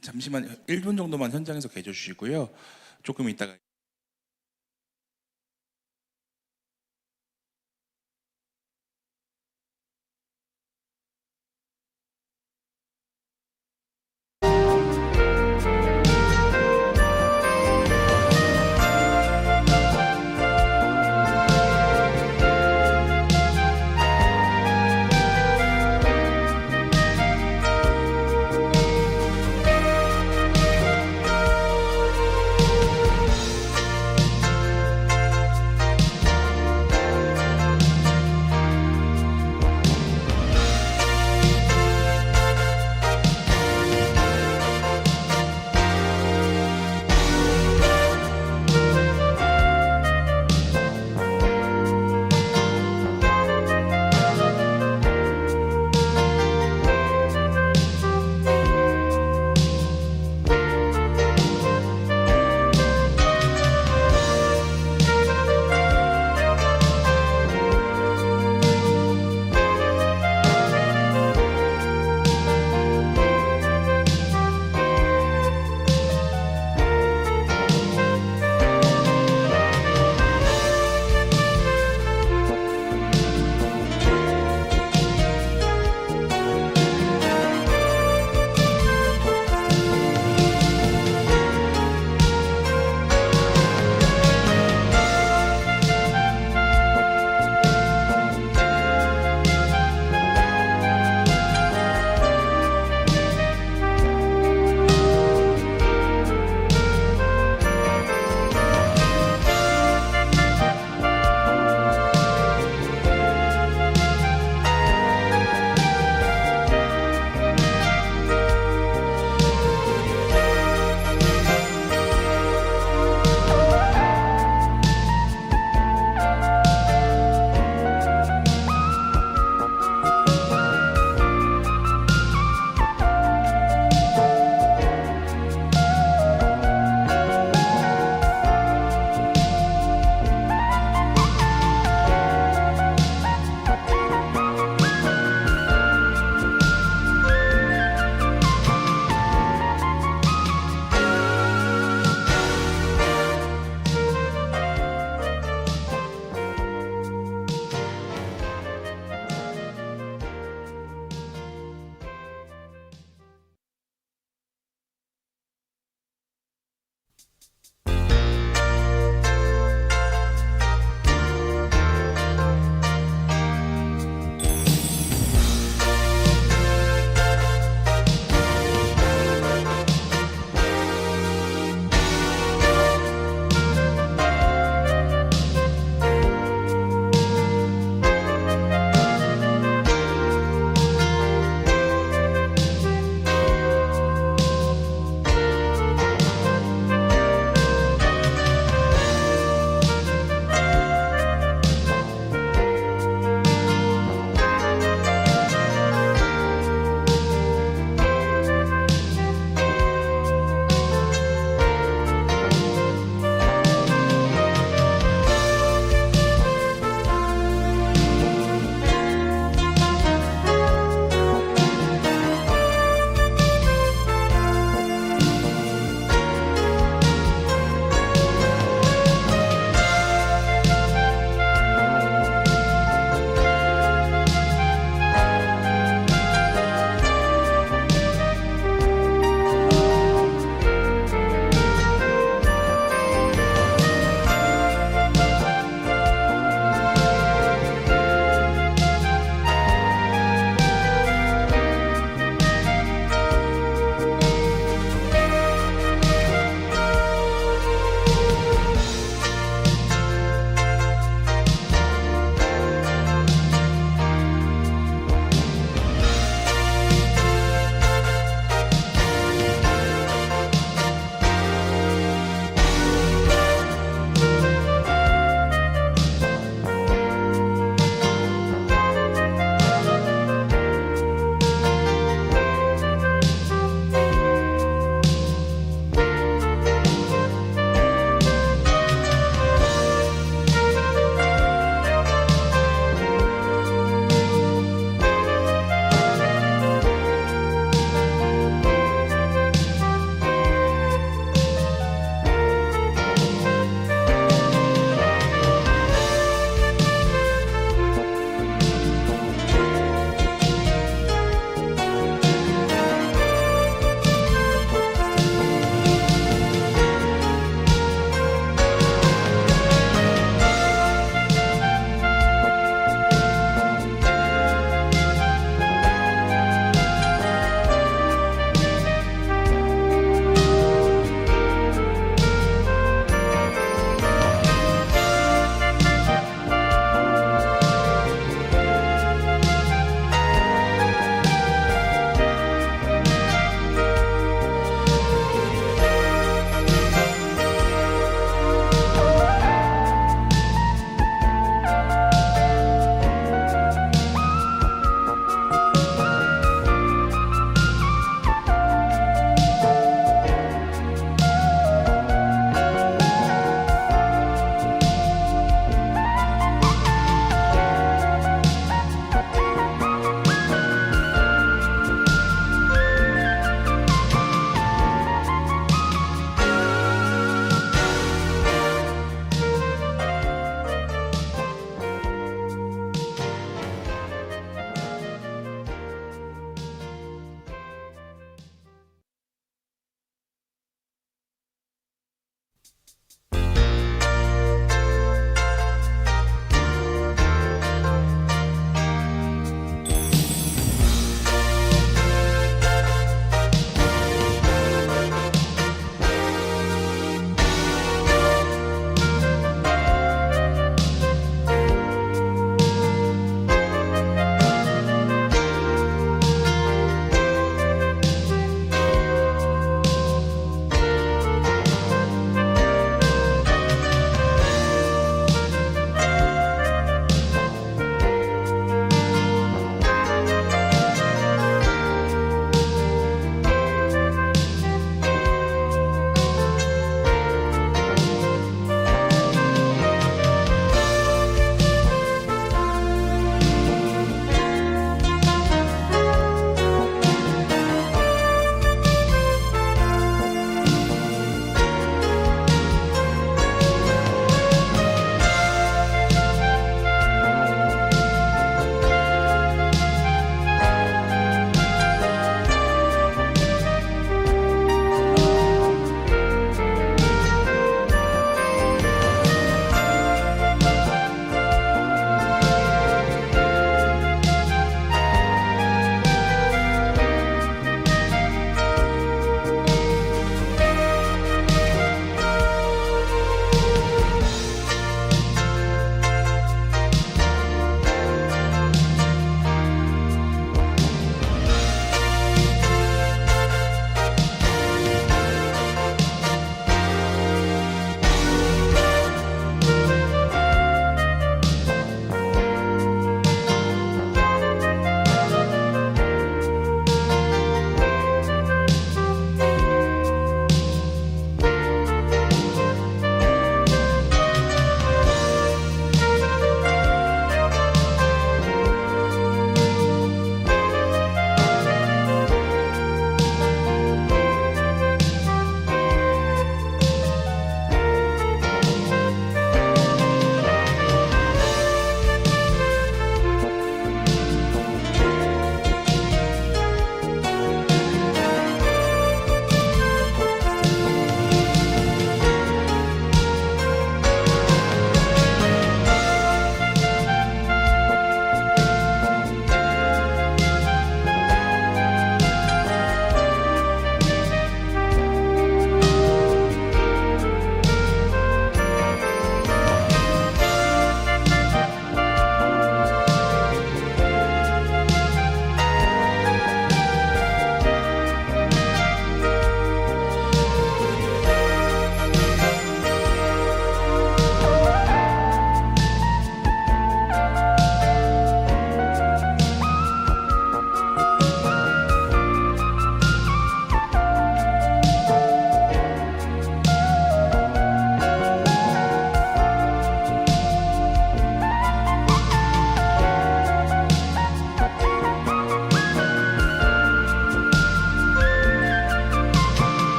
잠시만 1분 정도만 현장에서 계셔 주시고요. 조금 있다가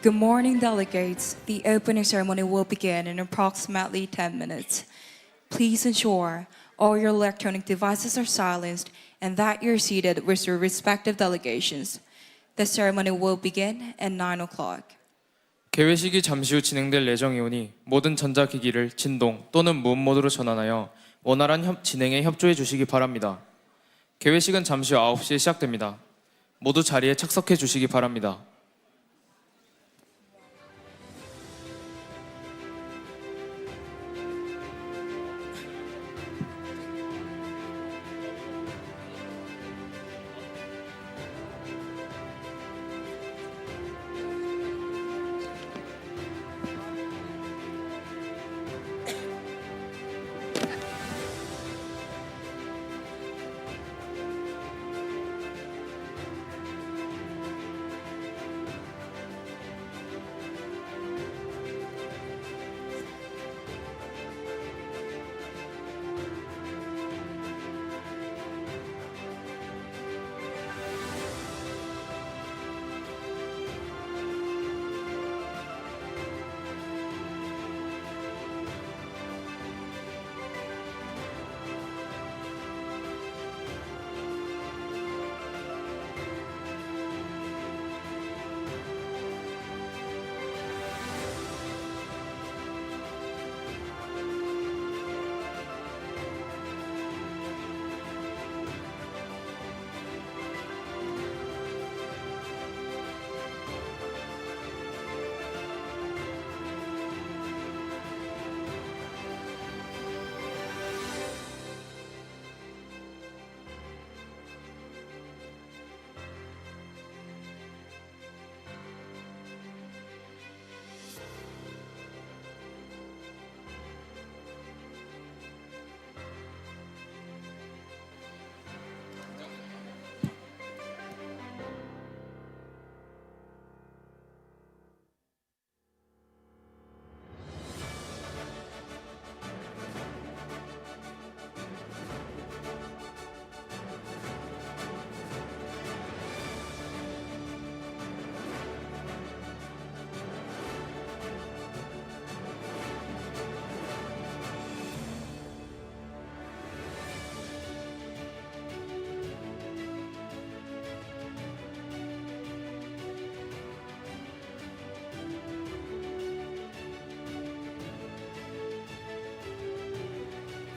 Good morning, delegates. The opening ceremony will begin in approximately 10 minutes. Please ensure all your electronic devices are silenced and that you're seated with your respective delegations. The ceremony will begin at 9 o'clock. 개회식이 잠시 후 진행될 예정이오니 모든 전자기기를 진동 또는 무음 모드로 전환하여 원활한 진행에 협조해 주시기 바랍니다. 개회식은 잠시 후 9시에 시작됩니다. 모두 자리에 착석해 주시기 바랍니다.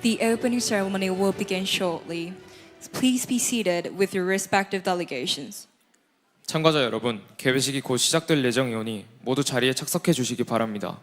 The opening ceremony will begin shortly. Please be seated with your respective delegations. 참가자 여러분, 개회식이 곧 시작될 예정이오니 모두 자리에 착석해 주시기 바랍니다.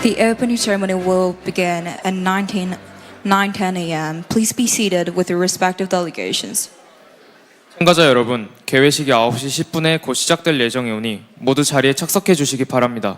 The opening ceremony will begin at 9:10 a.m. Please be seated with your respective delegations. 참가자 여러분, 개회식이 9시 10분에 곧 시작될 예정이 오니 모두 자리에 착석해 주시기 바랍니다.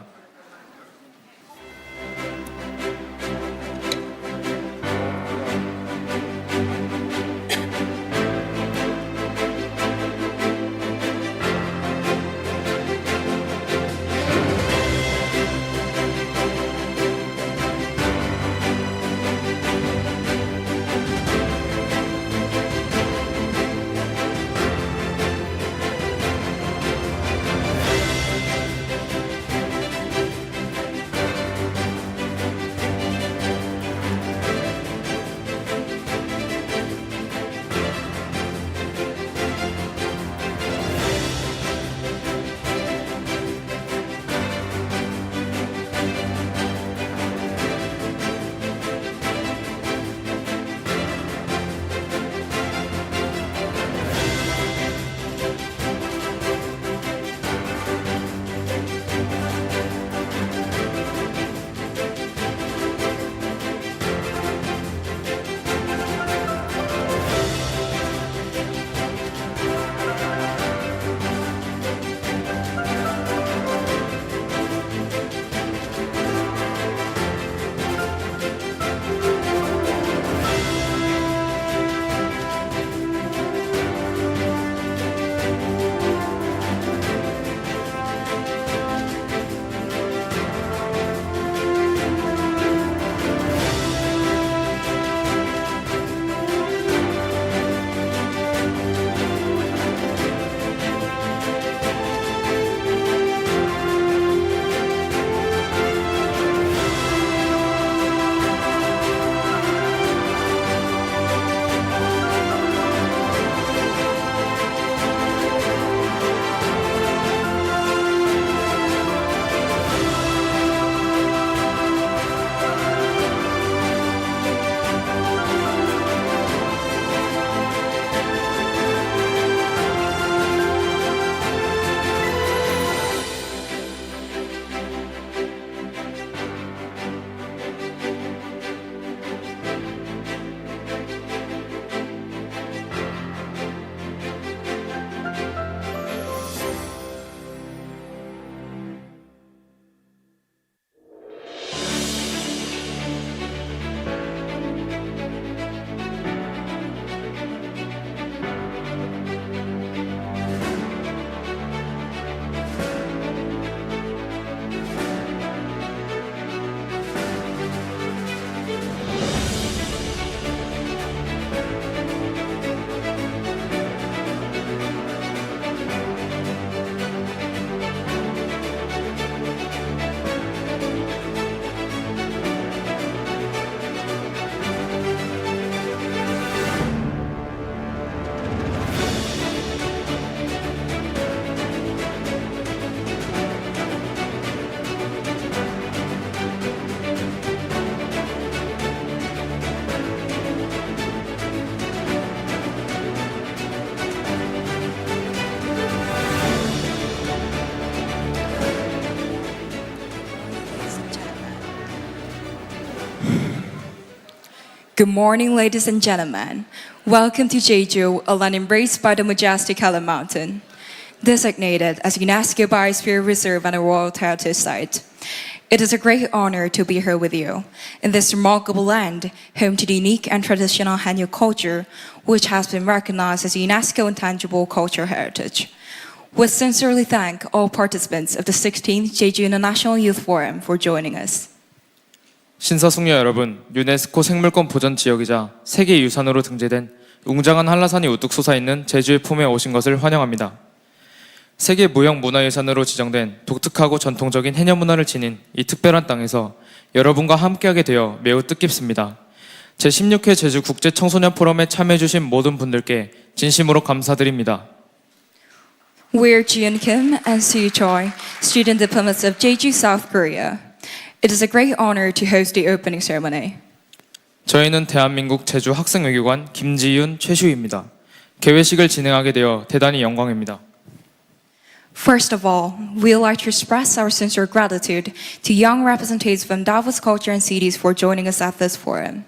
Good morning, ladies and gentlemen. Welcome to Jeju, a land embraced by the majestic Hela Mountain. Designated as UNESCO Biosphere Reserve and a World Heritage Site, it is a great honor to be here with you in this remarkable land, home to the unique and traditional Hanyu culture, which has been recognized as UNESCO Intangible Cultural Heritage. We sincerely thank all participants of the 16th Jeju International Youth Forum for joining us. 신사숙녀 여러분, 유네스코 생물권 보전 지역이자 세계 유산으로 등재된 웅장한 한라산이 우뚝 솟아있는 제주의 품에 오신 것을 환영합니다. 세계 무형 문화유산으로 지정된 독특하고 전통적인 해녀 문화를 지닌 이 특별한 땅에서 여러분과 함께하게 되어 매우 뜻깊습니다. 제16회 제주국제청소년포럼에 참여해주신 모든 분들께 진심으로 감사드립니다. We're Jiun Kim and Soo Choi, student diplomats of Jeju, South Korea. It is a great honor to host the opening ceremony. 저희는 대한민국 제주 학생외교관 김지윤 최슈입니다. 개회식을 진행하게 되어 대단히 영광입니다. First of all, we would like to express our sincere gratitude to young representatives from diverse culture and cities for joining us at this forum.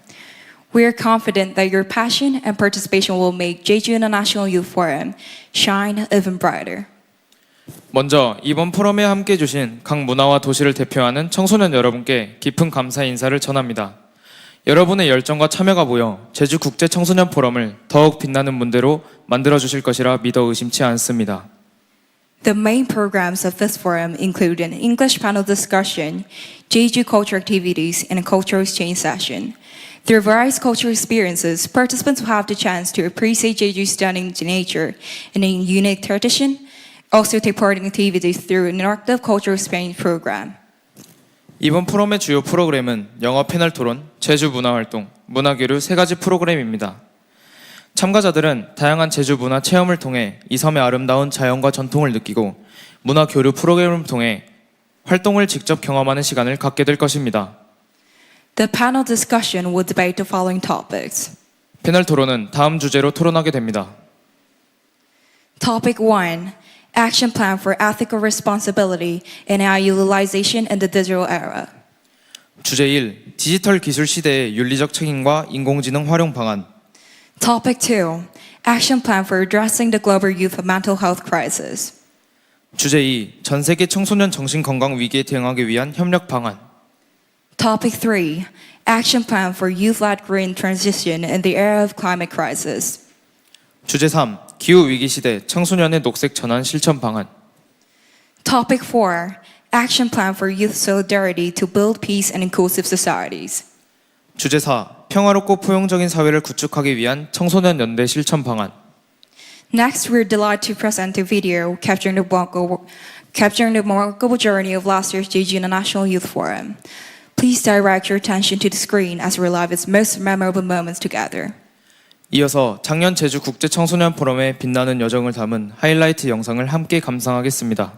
We are confident that your passion and participation will make Jeju International Youth Forum shine even brighter. 먼저 이번 포럼에 함께 해주신 각 문화와 도시를 대표하는 청소년 여러분께 깊은 감사 인사를 전합니다. 여러분의 열정과 참여가 모여 제주국제청소년포럼을 더욱 빛나는 문제로 만들어주실 것이라 믿어 의심치 않습니다. The main programs of this forum include an English panel discussion, Jeju culture activities, and a cultural exchange session. Through various cultural experiences, participants will have the chance to appreciate Jeju's stunning nature and a unique tradition, also take part in activities through an interactive cultural exchange program. 이번 포럼의 주요 프로그램은 영어 패널 토론, 제주 문화활동, 문화교류 3가지 프로그램입니다. 참가자들은 다양한 제주 문화 체험을 통해 이 섬의 아름다운 자연과 전통을 느끼고 문화교류 프로그램을 통해 활동을 직접 경험하는 시간을 갖게 될 것입니다. The panel discussion will debate the following topics. 패널 토론은 다음 주제로 토론하게 됩니다. Topic 1. Action Plan for Ethical Responsibility and AI Utilization in the Digital Era. 주제 1. 디지털 기술 시대의 윤리적 책임과 인공지능 활용 방안. Topic 2. Action Plan for Addressing the Global Youth Mental Health Crisis. 주제 2. 전 세계 청소년 정신건강 위기에 대응하기 위한 협력 방안. Topic 3. Action Plan for Youth-Led Green Transition in the Era of Climate Crisis. 주제 3. 기후 위기 시대 청소년의 녹색 전환 실천 방안. Topic 4. Action Plan for Youth Solidarity to Build Peace and Inclusive Societies. 주제 4. 평화롭고 포용적인 사회를 구축하기 위한 청소년 연대 실천 방안. Next, we're delighted to present a video capturing the remarkable journey of last year's Jeju International Youth Forum. Please direct your attention to the screen as we relive its most memorable moments together. 이어서 작년 제주 국제 청소년 포럼의 빛나는 여정을 담은 하이라이트 영상을 함께 감상하겠습니다.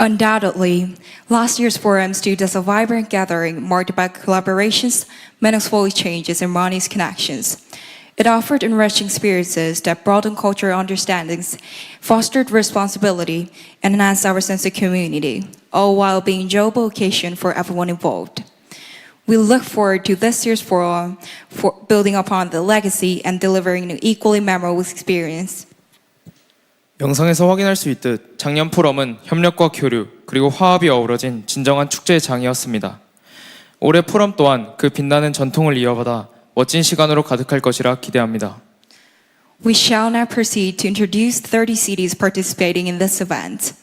Undoubtedly, last year's forum stood as a vibrant gathering marked by collaborations, meaningful exchanges, and harmonious connections. It offered enriching experiences that broadened cultural understandings, fostered responsibility, and enhanced our sense of community, all while being an enjoyable occasion for everyone involved. We look forward to this year's forum for building upon the legacy and delivering an equally memorable experience. 영상에서 확인할 수 있듯 작년 포럼은 협력과 교류 그리고 화합이 어우러진 진정한 축제의 장이었습니다. 올해 포럼 또한 그 빛나는 전통을 이어받아 멋진 시간으로 가득할 것이라 기대합니다. We shall now proceed to introduce 30 cities participating in this event.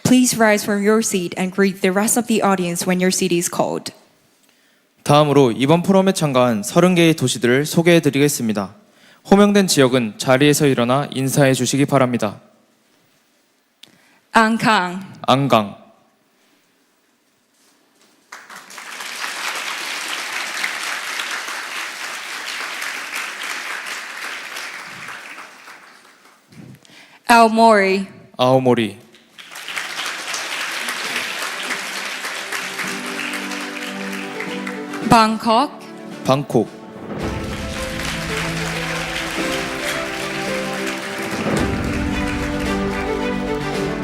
Please rise from your seat and greet the rest of the audience when your city is called. 다음으로 이번 포럼에 참가한 30개의 도시들을 소개해 드리겠습니다. 호명된 지역은 자리에서 일어나 인사해 주시기 바랍니다. Angkang, 안강, Aomori, 아오모리, Bangkok, 방콕,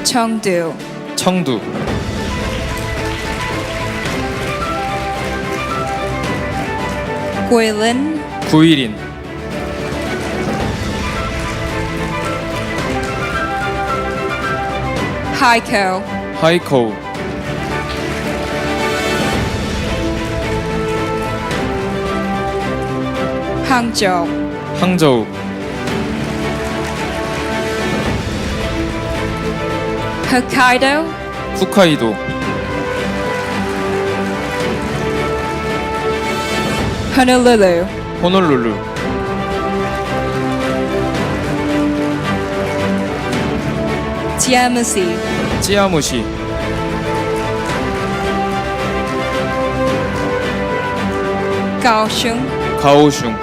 Chengdu, 청두, Guilin, 구일인, Haikou, 하이코우, Hangzhou, 항저우, Hokkaido, 홋카이도, Honolulu, 호놀룰루, Tiamusi, 찌아무시, Kaohsiung, 가오슝,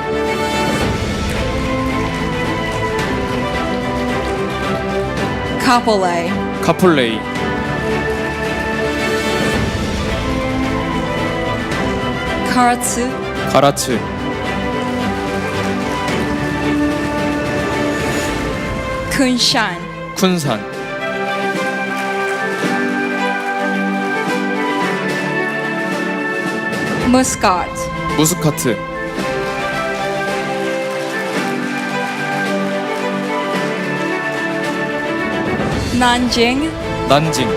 Kapolei, 카폴레이, Karatsu, 가라츠, Kunshan, 쿤산, Muscat, 무스카트, Nanjing, 난징,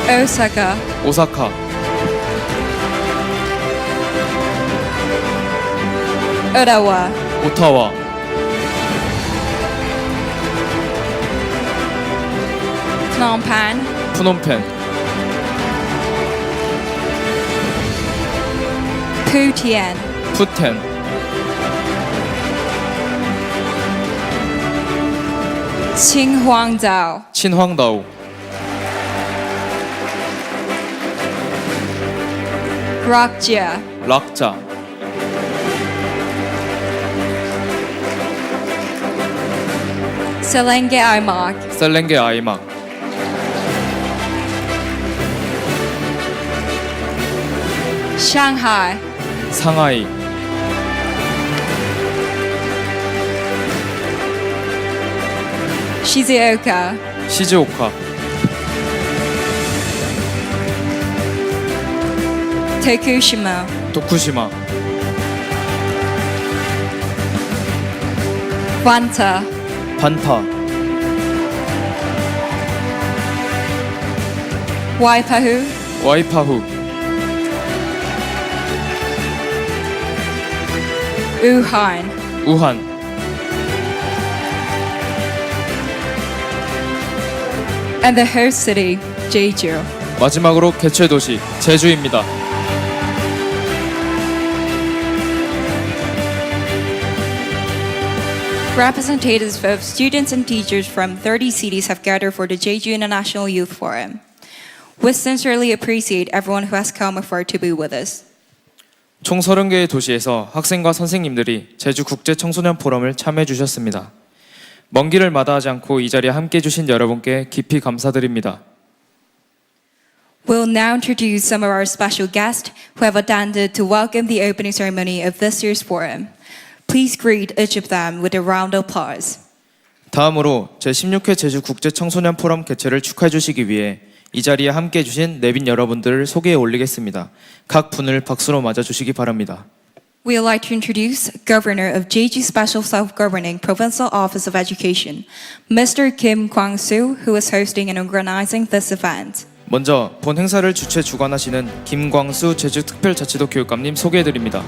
Osaka, 오사카, Ottawa, 오타와, Phnom Penh, 푸놈펜, Putian, 푸텐, Qinghuangdao, 친황다오, Rakjia, 락자, Selenge Aimak, 셀렌게 아이막, Shanghai, 상하이, Shizuoka, 시즈오카, Tokushima, 도쿠시마, Vanta, 반타, Waipahu, 와이파후, Wuhan, 우한, and the host city, Jeju. 마지막으로 개최 도시 제주입니다. Representatives of students and teachers from 30 cities have gathered for the Jeju International Youth Forum. We sincerely appreciate everyone who has come afar to be with us. 총 30개의 도시에서 학생과 선생님들이 제주국제청소년포럼을 참여해 주셨습니다. 먼 길을 마다하지 않고 이 자리에 함께 해주신 여러분께 깊이 감사드립니다. We'll now introduce some of our special guests who have attended to welcome the opening ceremony of this year's forum. Please greet each of them with a round of applause. 다음으로 제16회 제주국제청소년포럼 개최를 축하해 주시기 위해 이 자리에 함께 해주신 내빈 여러분들을 소개해 올리겠습니다. 각 분을 박수로 맞아주시기 바랍니다. We would like to introduce Governor of Jeju Special Self-Governing Provincial Office of Education, Mr. Kim Kwang-soo, who is hosting and organizing this event. 먼저 본 행사를 주최 주관하시는 김광수 제주특별자치도 교육감님 소개해 드립니다.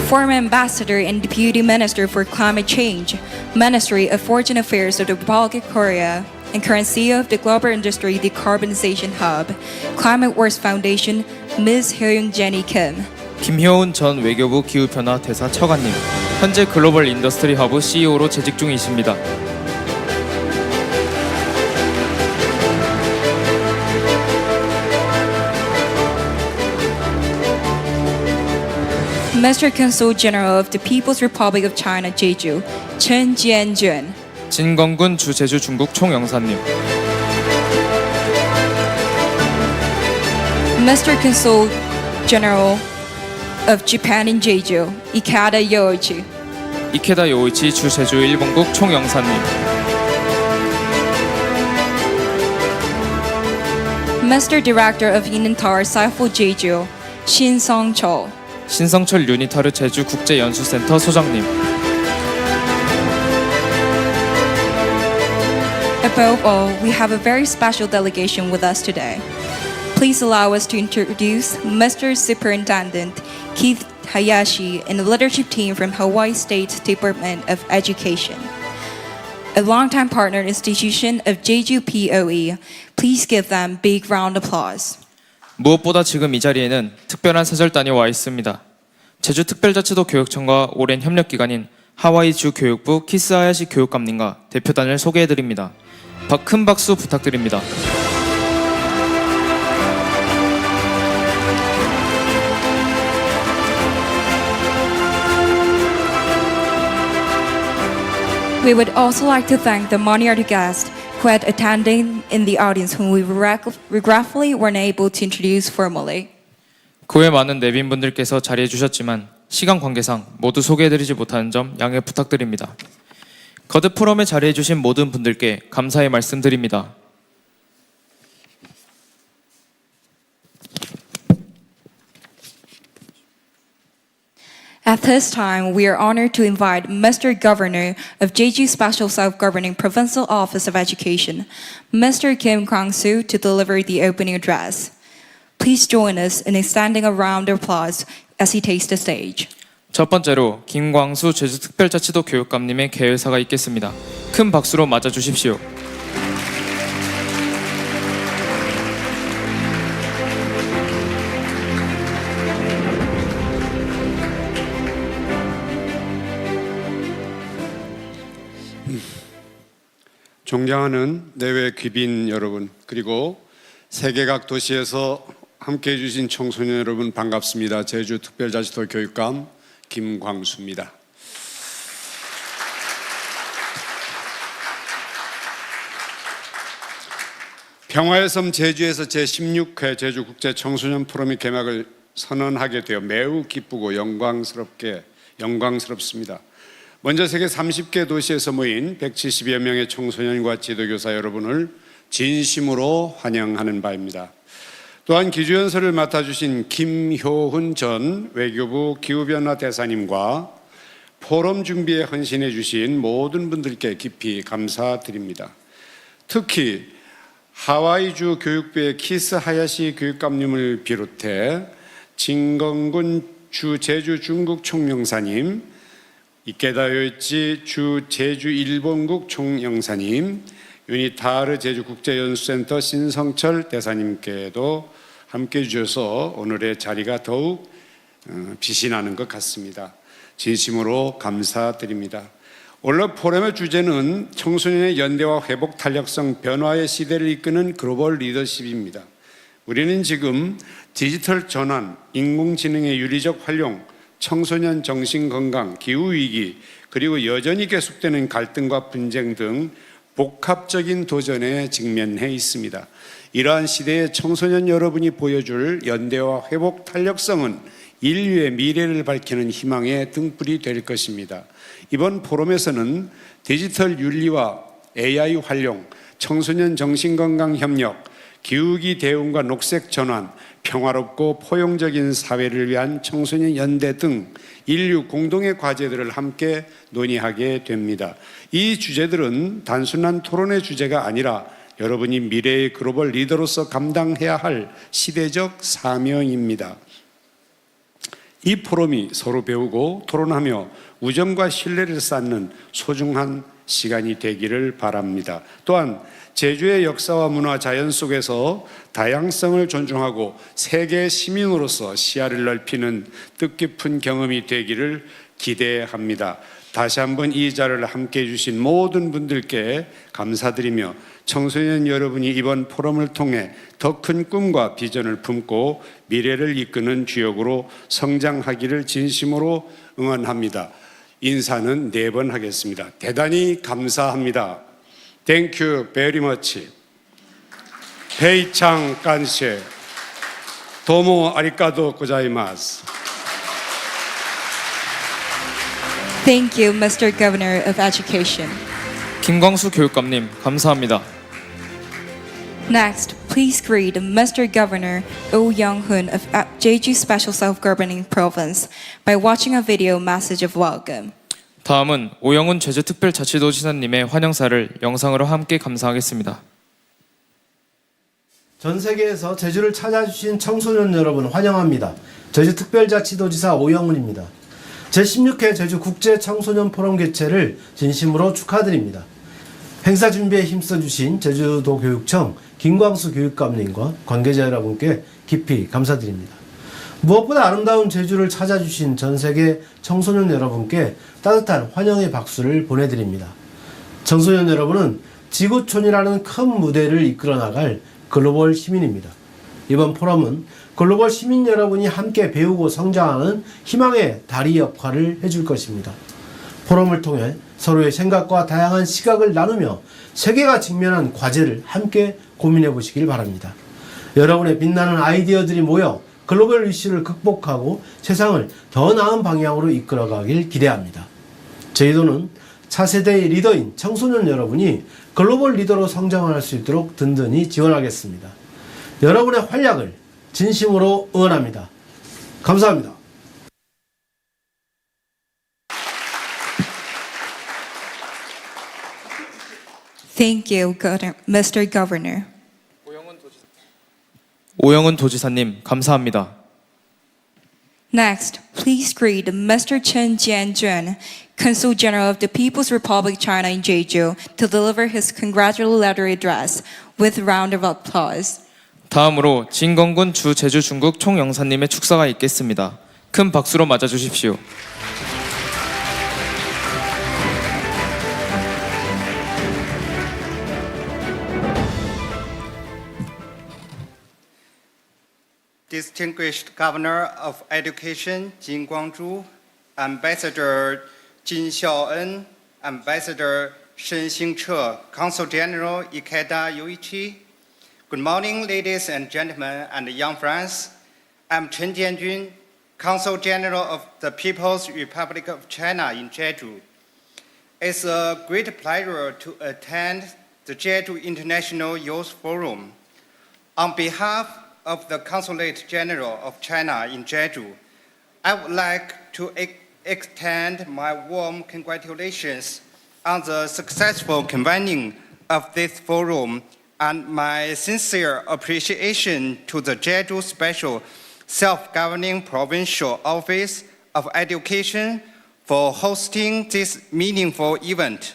Former Ambassador and Deputy Minister for Climate Change, Ministry of Foreign Affairs of the Republic of Korea, and current CEO of the Global Industry Decarbonization Hub, Climate Wars Foundation, Ms. Hyung Jenny Kim. 김효은 전 외교부 기후변화 대사 처관님, 현재 글로벌 인더스트리 허브 CEO로 재직 중이십니다. Mr. Consul General of the People's Republic of China, Jeju, Chen Jianjun. 진건군 주 제주 중국 총영사님, Mr. Consul General of Japan in Jeju, Ikeda Yoichi. 이케다 요이치 주 제주 일본국 총영사님, Mr. Director of Unitar Saiful Jeju, Shin Song-chol. 신성철 유니타르 제주 국제연수센터 소장님, Above all, we have a very special delegation with us today. Please allow us to introduce Mr. Superintendent Keith Hayashi and the leadership team from Hawaii State Department of Education. A longtime partner institution of Jeju POE, please give them big round of applause. 무엇보다 지금 이 자리에는 특별한 사절단이 와 있습니다. 제주특별자치도 교육청과 오랜 협력기관인 하와이 주 교육부 키스 하야시 교육감님과 대표단을 소개해드립니다. 큰 박수 부탁드립니다. We would also like to thank the many other guests who had attended in the audience whom we regretfully weren't able to introduce formally. 그 외 많은 내빈분들께서 자리해 주셨지만 시간 관계상 모두 소개해드리지 못하는 점 양해 부탁드립니다. 거듭 포럼에 자리해 주신 모든 분들께 감사의 말씀드립니다. At this time, we are honored to invite Mr. Governor of Jeju Special Self-Governing Provincial Office of Education, Mr. Kim Kwang-soo, to deliver the opening address. Please join us in extending a round of applause as he takes the stage. 첫 번째로 김광수 제주특별자치도 교육감님의 개회사가 있겠습니다. 큰 박수로 맞아주십시오. 존경하는 내외 귀빈 여러분, 그리고 세계 각 도시에서 함께해 주신 청소년 여러분 반갑습니다. 제주특별자치도 교육감 김광수입니다. 평화의 섬 제주에서 제16회 제주국제청소년포럼의 개막을 선언하게 되어 매우 기쁘고 영광스럽습니다. 먼저 세계 30개 도시에서 모인 170여 명의 청소년과 지도교사 여러분을 진심으로 환영하는 바입니다. 또한 기주연설을 맡아주신 김효훈 전 외교부 기후변화 대사님과 포럼 준비에 헌신해 주신 모든 분들께 깊이 감사드립니다. 특히 하와이주 교육부의 키스 하야시 교육감님을 비롯해 진건군 주 제주 중국 총영사님, 이케다 요이치 주 제주 일본국 총영사님, 유니타르 제주국제연수센터 신성철 대사님께도 함께해 주셔서 오늘의 자리가 더욱 빛이 나는 것 같습니다. 진심으로 감사드립니다. 오늘 포럼의 주제는 청소년의 연대와 회복 탄력성 변화의 시대를 이끄는 글로벌 리더십입니다. 우리는 지금 디지털 전환, 인공지능의 유리적 활용, 청소년 정신건강, 기후위기, 그리고 여전히 계속되는 갈등과 분쟁 등 복합적인 도전에 직면해 있습니다. 이러한 시대에 청소년 여러분이 보여줄 연대와 회복 탄력성은 인류의 미래를 밝히는 희망의 등불이 될 것입니다. 이번 포럼에서는 디지털 윤리와 AI 활용, 청소년 정신건강 협력, 기후위기 대응과 녹색 전환, 평화롭고 포용적인 사회를 위한 청소년 연대 등 인류 공동의 과제들을 함께 논의하게 됩니다. 이 주제들은 단순한 토론의 주제가 아니라 여러분이 미래의 글로벌 리더로서 감당해야 할 시대적 사명입니다. 이 포럼이 서로 배우고 토론하며 우정과 신뢰를 쌓는 소중한 시간이 되기를 바랍니다. 또한 제주의 역사와 문화, 자연 속에서 다양성을 존중하고 세계 시민으로서 시야를 넓히는 뜻깊은 경험이 되기를 기대합니다. 다시 한번 이 자리를 함께해 주신 모든 분들께 감사드리며 청소년 여러분이 이번 포럼을 통해 더 큰 꿈과 비전을 품고 미래를 이끄는 주역으로 성장하기를 진심으로 응원합니다. 인사는 4번 하겠습니다. 대단히 감사합니다. Thank you very much. 베이창 깐셰. 도모 아리가도 고자이마스. Thank you, Mr. Governor of Education. 김광수 교육감님, 감사합니다. Next, please greet Mr. Governor Oh Young-hoon of Jeju Special Self-Governing Province by watching a video message of welcome. 다음은 오영훈 제주특별자치도지사님의 환영사를 영상으로 함께 감상하겠습니다. 전 세계에서 제주를 찾아주신 청소년 여러분 환영합니다. 제주특별자치도지사 오영훈입니다. 제16회 제주국제청소년포럼 개최를 진심으로 축하드립니다. 행사 준비에 힘써주신 제주도 교육청 김광수 교육감님과 관계자 여러분께 깊이 감사드립니다. 무엇보다 아름다운 제주를 찾아주신 전세계 청소년 여러분께 따뜻한 환영의 박수를 보내드립니다. 청소년 여러분은 지구촌이라는 큰 무대를 이끌어 나갈 글로벌 시민입니다. 이번 포럼은 글로벌 시민 여러분이 함께 배우고 성장하는 희망의 다리 역할을 해줄 것입니다. 포럼을 통해 서로의 생각과 다양한 시각을 나누며 세계가 직면한 과제를 함께 고민해 보시길 바랍니다. 여러분의 빛나는 아이디어들이 모여 글로벌 이슈를 극복하고 세상을 더 나은 방향으로 이끌어가길 기대합니다. 제주도는 차세대의 리더인 청소년 여러분이 글로벌 리더로 성장할 수 있도록 든든히 지원하겠습니다. 여러분의 활약을 진심으로 응원합니다. 감사합니다. Thank you, Mr. Governor. 오영훈 도지사님, 감사합니다. Next, please greet Mr. Chen Jianjun, Consul General of the People's Republic China in Jeju, to deliver his congratulatory address with a round of applause. 다음으로 진건군 주 제주 중국 총영사님의 축사가 있겠습니다. 큰 박수로 맞아주십시오. Distinguished Governor of Education Jin Guangzhu, Ambassador Jin Xiaoen, Ambassador Shen Xingche, Consul General Ikeda Yuichi. Good morning, ladies and gentlemen and young friends. I'm Chen Jianjun, Consul General of the People's Republic of China in Jeju. It's a great pleasure to attend the Jeju International Youth Forum. On behalf of the Consulate General of China in Jeju, I would like to extend my warm congratulations on the successful convening of this forum and my sincere appreciation to the Jeju Special Self-Governing Provincial Office of Education for hosting this meaningful event.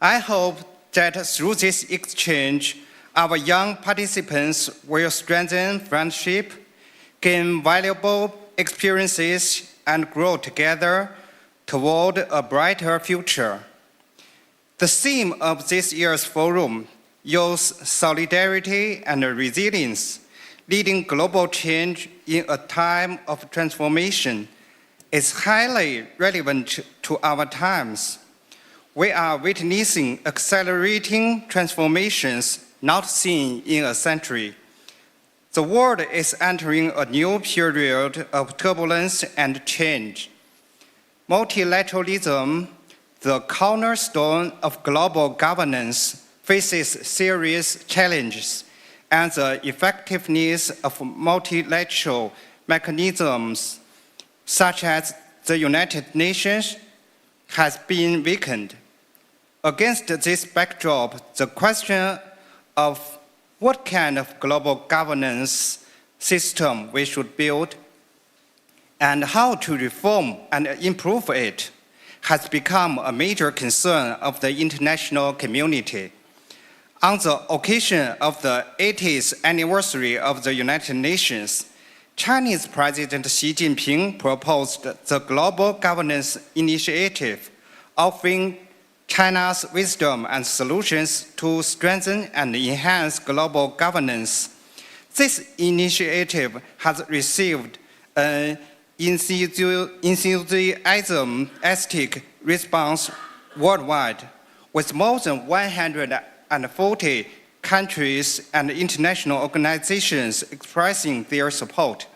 I hope that through this exchange, our young participants will strengthen friendship, gain valuable experiences, and grow together toward a brighter future. The theme of this year's forum, Youth Solidarity and Resilience, leading global change in a time of transformation, is highly relevant to our times. We are witnessing accelerating transformations not seen in a century. The world is entering a new period of turbulence and change. Multilateralism, the cornerstone of global governance, faces serious challenges, and the effectiveness of multilateral mechanisms, such as the United Nations, has been weakened. Against this backdrop, the question of what kind of global governance system we should build and how to reform and improve it has become a major concern of the international community. On the occasion of the 80th anniversary of the United Nations, Chinese President Xi Jinping proposed the Global Governance Initiative, offering China's wisdom and solutions to strengthen and enhance global governance. This initiative has received an enthusiastic response worldwide, with more than 140 countries and international organizations expressing their support.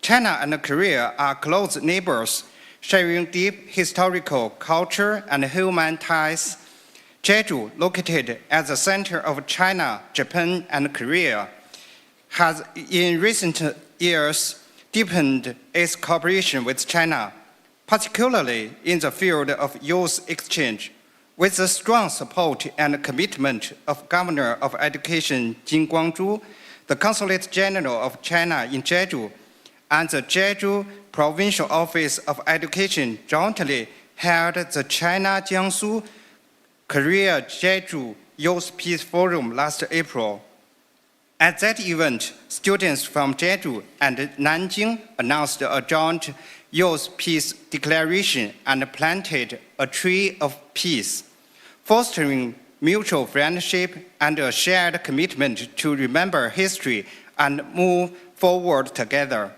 China and Korea are close neighbors, sharing deep historical, culture, and human ties. Jeju, located at the center of China, Japan, and Korea, has in recent years deepened its cooperation with China, particularly in the field of youth exchange. With the strong support and commitment of Governor of Education Jin Guangzhu, the Consulate General of China in Jeju, and the Jeju Provincial Office of Education jointly held the China-Jiangsu Korea-Jeju Youth Peace Forum last April. At that event, students from Jeju and Nanjing announced a joint Youth Peace Declaration and planted a tree of peace, fostering mutual friendship and a shared commitment to remember history and move forward together.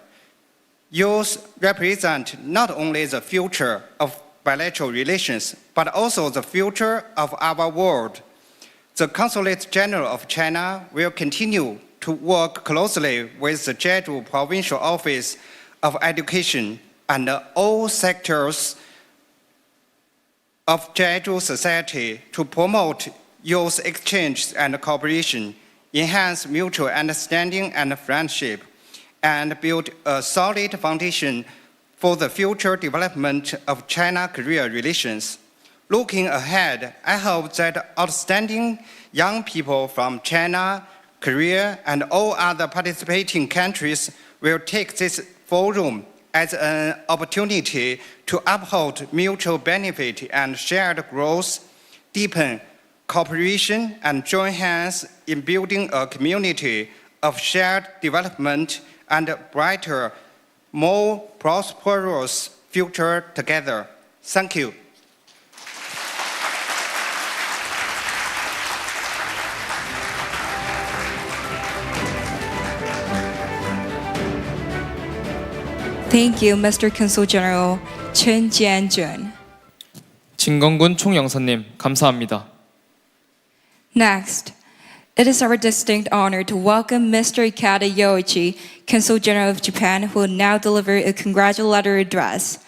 Youth represent not only the future of bilateral relations, but also the future of our world. The Consulate General of China will continue to work closely with the Jeju Provincial Office of Education and all sectors of Jeju society to promote youth exchange and cooperation, enhance mutual understanding and friendship, and build a solid foundation for the future development of China-Korea relations. Looking ahead, I hope that outstanding young people from China, Korea, and all other participating countries will take this forum as an opportunity to uphold mutual benefit and shared growth, deepen cooperation, and join hands in building a community of shared development and a brighter, more prosperous future together. Thank you. Thank you, Mr. Consul General Chen Jianjun. 진건군 총영사님, 감사합니다. Next, it is our distinct honor to welcome Mr. Ikeda Yoichi, Consul General of Japan, who will now deliver a congratulatory address.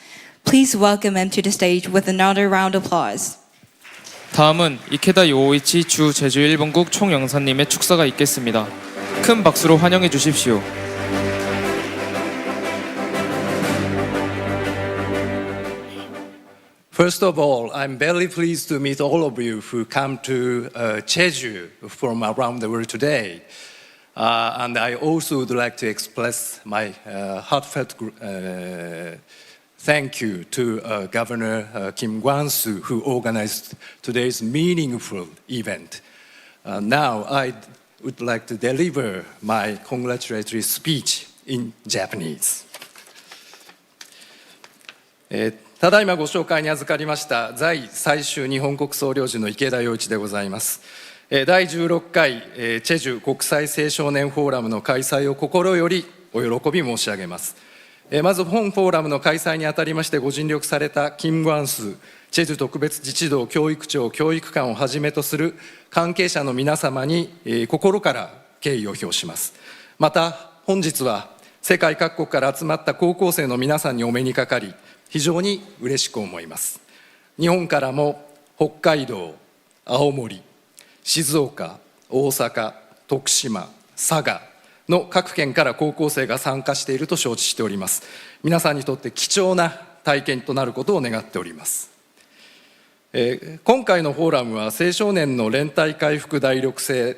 Please welcome him to the stage with another round of applause. 다음은 이케다 요이치 주 제주 일본국 총영사님의 축사가 있겠습니다. 큰 박수로 환영해 주십시오. First of all, I'm very pleased to meet all of you who come to Jeju from around the world today. And I also would like to express my heartfelt thank you to Governor Kim Kwang-soo, who organized today's meaningful event. Now, I would like to deliver my congratulatory speech in Japanese. ただいまご紹介に預かりました在最終日本国総領事の池田洋一でございます。第16回チェジュ国際青少年フォーラムの開催を心よりお喜び申し上げます。まず本フォーラムの開催にあたりましてご尽力されたキム・グァンスチェジュ特別自治道教育庁教育官をはじめとする関係者の皆様に心から敬意を表します。また本日は世界各国から集まった高校生の皆さんにお目にかかり非常に嬉しく思います。日本からも北海道、青森、静岡、大阪、徳島、佐賀の各県から高校生が参加していると承知しております。皆さんにとって貴重な体験となることを願っております。今回のフォーラムは青少年の連帯回復第6性、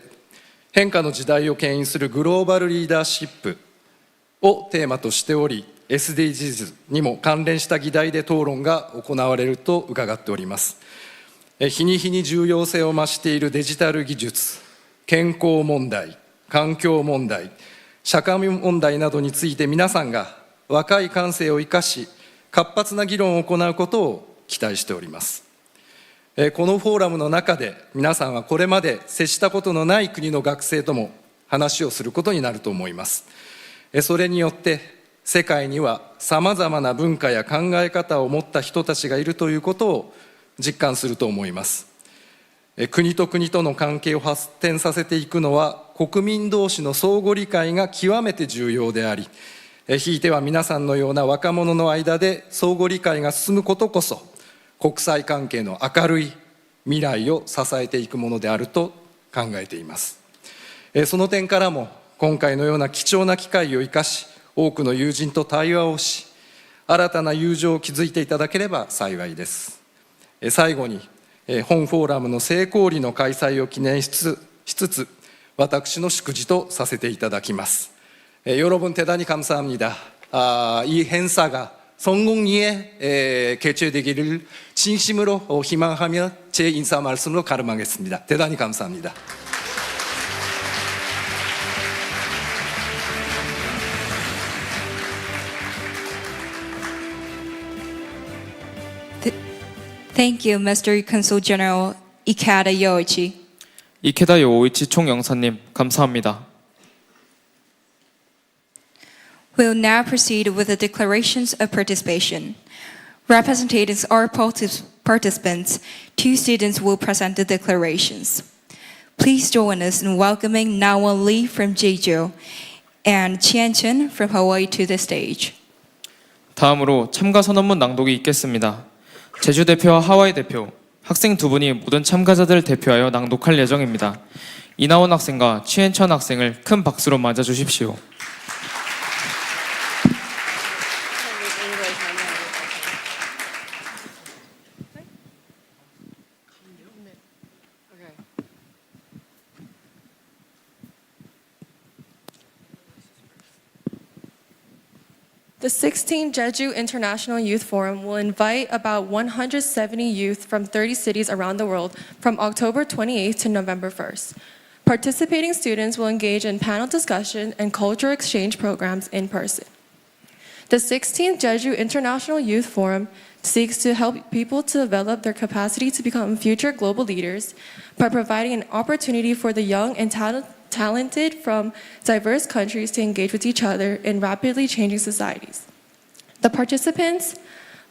変化の時代を牽引するグローバルリーダーシップをテーマとしており、SDGs にも関連した議題で討論が行われると伺っております。日に日に重要性を増しているデジタル技術、健康問題、環境問題、社会問題などについて皆さんが若い感性を生かし活発な議論を行うことを期待しております。このフォーラムの中で皆さんはこれまで接したことのない国の学生とも話をすることになると思います。それによって世界にはさまざまな文化や考え方を持った人たちがいるということを実感すると思います。国と国との関係を発展させていくのは国民同士の相互理解が極めて重要であり、ひいては皆さんのような若者の間で相互理解が進むことこそ国際関係の明るい未来を支えていくものであると考えています。その点からも今回のような貴重な機会を生かし多くの友人と対話をし新たな友情を築いていただければ幸いです。最後に本フォーラムの成功裏の開催を記念しつつ私の祝辞とさせていただきます。여러분 대단히 감사합니다. 이 행사가 성공리에 개최되기를 진심으로 희망하며 제 인사 말씀으로 가름하겠습니다. 대단히 감사합니다. Thank you, Mr. Consul General Ikeda Yoichi. 이케다 요이치 총영사님 감사합니다. We'll now proceed with the declarations of participation. Representing our participants, 2 students will present the declarations. Please join us in welcoming Nawon Lee from Jeju and Chien Chen from Hawaii to the stage. 다음으로 참가 선언문 낭독이 있겠습니다. 제주 대표와 하와이 대표, 학생 두 분이 모든 참가자들을 대표하여 낭독할 예정입니다. 이나원 학생과 취엔천 학생을 큰 박수로 맞아주십시오. The 16th Jeju International Youth Forum will invite about 170 youth from 30 cities around the world from October 28th to November 1st. Participating students will engage in panel discussion and cultural exchange programs in person. The 16th Jeju International Youth Forum seeks to help people to develop their capacity to become future global leaders by providing an opportunity for the young and talented from diverse countries to engage with each other in rapidly changing societies. The participants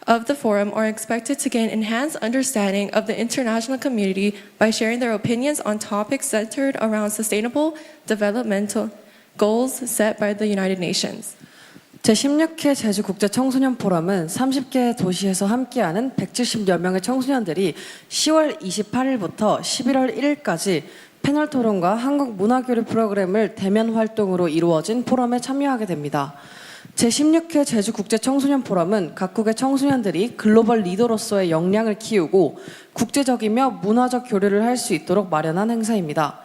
of the forum are expected to gain enhanced understanding of the international community by sharing their opinions on topics centered around sustainable developmental goals set by the United Nations. 제16회 제주국제청소년포럼은 30개 도시에서 함께하는 170여 명의 청소년들이 10월 28일부터 11월 1일까지 패널 토론과 한국 문화교류 프로그램을 대면 활동으로 이루어진 포럼에 참여하게 됩니다. 제16회 제주국제청소년포럼은 각국의 청소년들이 글로벌 리더로서의 역량을 키우고 국제적이며 문화적 교류를 할 수 있도록 마련한 행사입니다.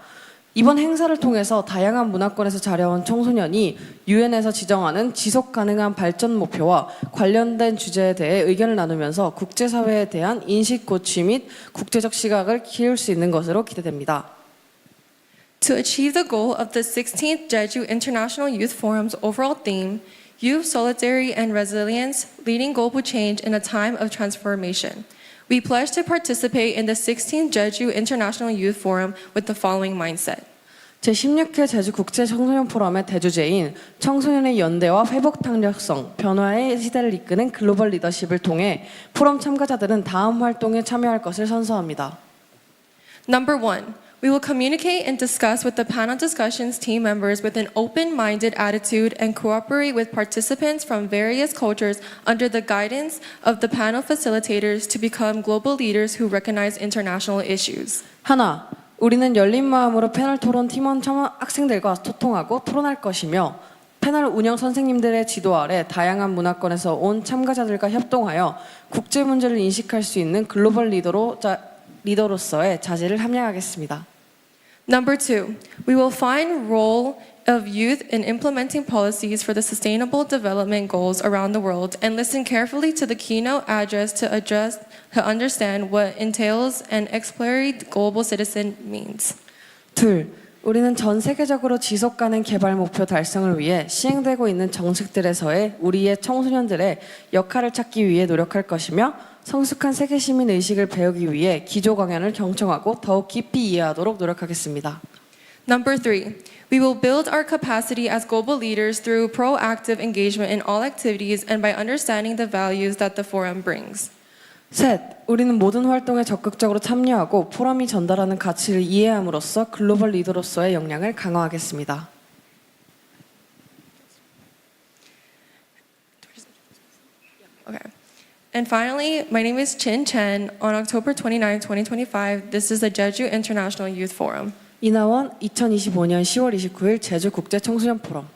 이번 행사를 통해서 다양한 문화권에서 자라온 청소년이 유엔에서 지정하는 지속가능한 발전 목표와 관련된 주제에 대해 의견을 나누면서 국제사회에 대한 인식 고취 및 국제적 시각을 키울 수 있는 것으로 기대됩니다. To achieve the goal of the 16th Jeju International Youth Forum's overall theme, Youth Solidarity and Resilience, Leading Global Change in a Time of Transformation. We pledge to participate in the 16th Jeju International Youth Forum with the following mindset. 제16회 제주국제청소년포럼의 대주제인 청소년의 연대와 회복 탄력성, 변화의 시대를 이끄는 글로벌 리더십을 통해 포럼 참가자들은 다음 활동에 참여할 것을 선서합니다. Number 1. We will communicate and discuss with the panel discussions team members with an open-minded attitude and cooperate with participants from various cultures under the guidance of the panel facilitators to become global leaders who recognize international issues. 하나, 우리는 열린 마음으로 패널 토론 팀원 학생들과 소통하고 토론할 것이며 패널 운영 선생님들의 지도 아래 다양한 문화권에서 온 참가자들과 협동하여 국제 문제를 인식할 수 있는 글로벌 리더로서의 자질을 함양하겠습니다. Number 2, we will find role of youth in implementing policies for the sustainable development goals around the world and listen carefully to the keynote address to understand what entails an exemplary global citizen means. 둘, 우리는 전 세계적으로 지속 가능 개발 목표 달성을 위해 시행되고 있는 정책들에서의 우리의 청소년들의 역할을 찾기 위해 노력할 것이며 성숙한 세계 시민 의식을 배우기 위해 기조 강연을 경청하고 더욱 깊이 이해하도록 노력하겠습니다. Number 3, we will build our capacity as global leaders through proactive engagement in all activities and by understanding the values that the forum brings. 셋, 우리는 모든 활동에 적극적으로 참여하고 포럼이 전달하는 가치를 이해함으로써 글로벌 리더로서의 역량을 강화하겠습니다. Okay. And finally, my name is Chin Chen. On October 29, 2025, this is the Jeju International Youth Forum. 이나원 2025년 10월 29일 제주국제청소년포럼.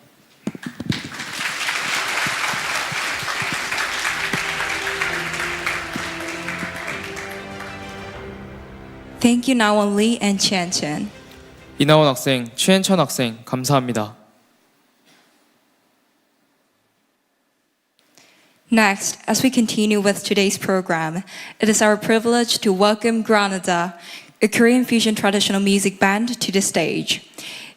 Thank you, Nawon Lee and Chen Chen. 이나원 학생, 최현천 학생, 감사합니다. Next, as we continue with today's program, it is our privilege to welcome Granada, a Korean fusion traditional music band, to the stage.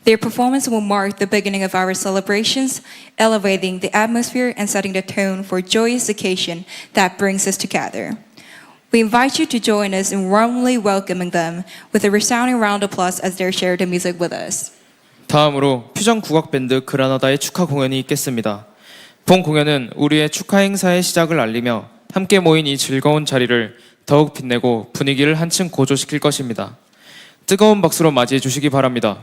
Their performance will mark the beginning of our celebrations, elevating the atmosphere and setting the tone for a joyous occasion that brings us together. We invite you to join us in warmly welcoming them with a resounding round of applause as they share the music with us. 다음으로 퓨전 국악 밴드 그라나다의 축하 공연이 있겠습니다. 본 공연은 우리의 축하 행사의 시작을 알리며 함께 모인 이 즐거운 자리를 더욱 빛내고 분위기를 한층 고조시킬 것입니다. 뜨거운 박수로 맞이해 주시기 바랍니다.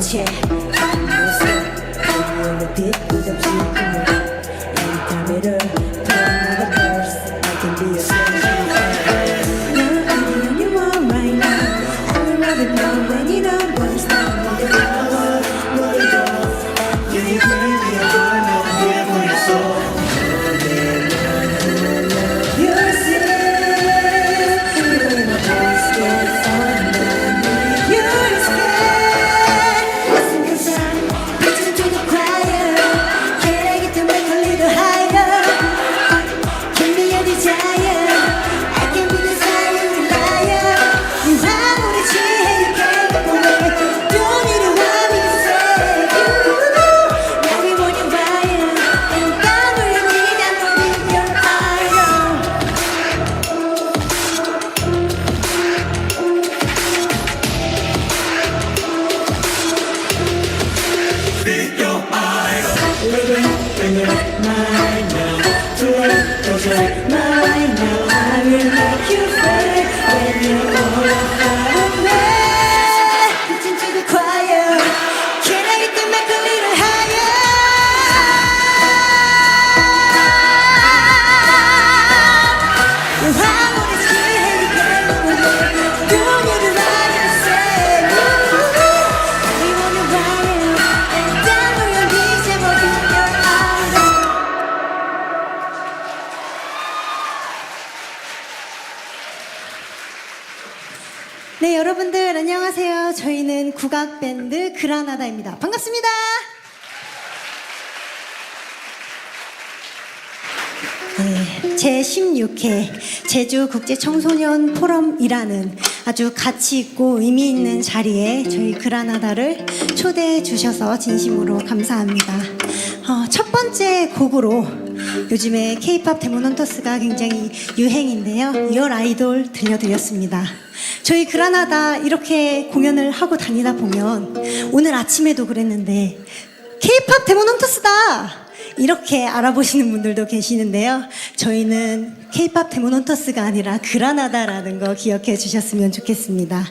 채 모습 그녀는 빛 없이 꿈을 엔타메를 turn the verse I can be a stranger No, I'm the only one right now I will love it more when you don't want to stop me the power what it does You give me a burn I'm here for your soul You're sick when my voice gets on You're scared Listen cause I'm reaching to the choir Can I get to make a little higher Can be a desire I can be the silent liar 네 아무리 취해 you can't go away Don't need to want me to say you 나를 보니 fire And 난 너의 네가 너는 your idol Living in your mind now Too late, cause you're mine now I will make you feel when you're all far away Listen to the choir Can I get to make a little higher 내 황홀에 취해 you can't go away Don't need to lie and say 나를 보는 fire And 난 너의 빛에 모든 your idol 네, 여러분들 안녕하세요. 저희는 국악 밴드 그라나다입니다. 반갑습니다. 네, 제16회 제주국제청소년포럼이라는 아주 가치 있고 의미 있는 자리에 저희 그라나다를 초대해 주셔서 진심으로 감사합니다. 첫 번째 곡으로 요즘에 K-pop 데모넌터스가 굉장히 유행인데요. Your Idol 들려드렸습니다. 저희 그라나다 이렇게 공연을 하고 다니다 보면 오늘 아침에도 그랬는데 K-pop 데모넌터스다! 이렇게 알아보시는 분들도 계시는데요. 저희는 K-pop 데모넌터스가 아니라 그라나다라는 거 기억해 주셨으면 좋겠습니다.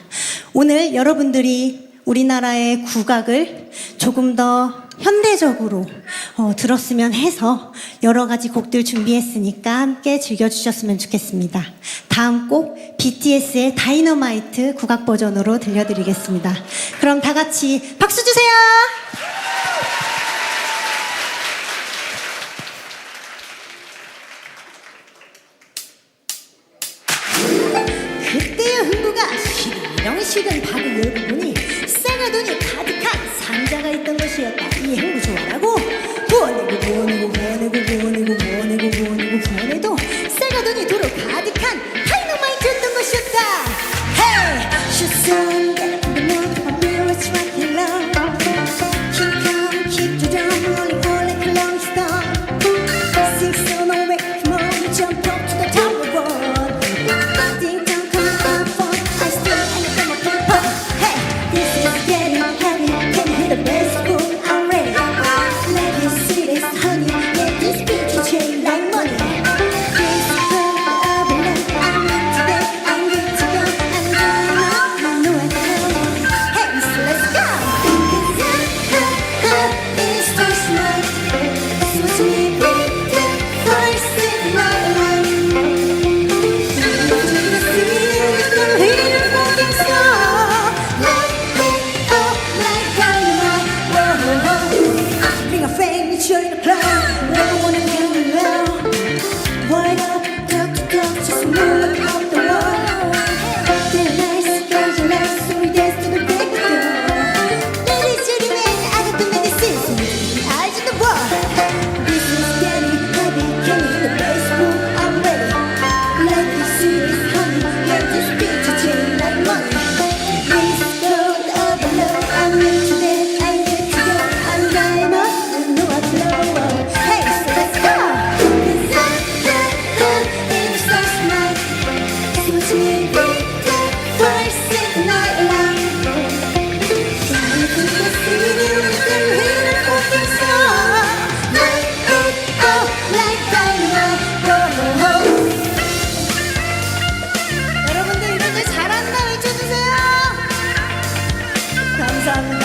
오늘 여러분들이 우리나라의 국악을 조금 더 현대적으로 들었으면 해서 여러 가지 곡들 준비했으니까 함께 즐겨주셨으면 좋겠습니다. 다음 곡 BTS의 다이너마이트 국악 버전으로 들려드리겠습니다. 그럼 다 같이 박수 주세요. 그때의 흥부가 시렁시렁 밥을 열고 보니 쌀가돈이 가득한 상자가 있던 것이었다. 이 행부 좋아라고 부어내고 쌀가돈이 도로 가득한 다이너마이트였던 것이었다. Hey, she's so dead in the mood, my mirror is right along. Keep calm, keep the drum rolling, like a long stone. Sing so no way, come on, jump up to the top of the world. Ding dong, come on, fun, I still ain't gonna keep up. Hey, this is getting heavy, can you hear the bass boom? I'm ready. Let me see this, honey, let this beat you chain like money. This girl, I belong, I'm today, I'm good to go. I'm gonna know I know. Hey, so let's go. 'Cause it's first night, so sweet, first night. Bring a flame, it's your club. Never wanna get alone. Wind up, talk to talk, just move up the wall. They're nice, girls are nice, so we dance to the break of dawn. Ladies, gentlemen, I got the medicine, so you keep your eyes on the wall. This is getting heavy, can you hear the bass boom? I'm ready. Let me see this, honey, let this beat you chain like money. This gold of love, I'm into that, I'm good to go. I'm diamond, I know I glow. Hey, so let's go. 'Cause it's first night, so sweet, first night long. I think I see you, you can hear the fucking song. Light it up like dynamite. 여러분들 이런 걸 잘한다 외쳐주세요. 감사합니다.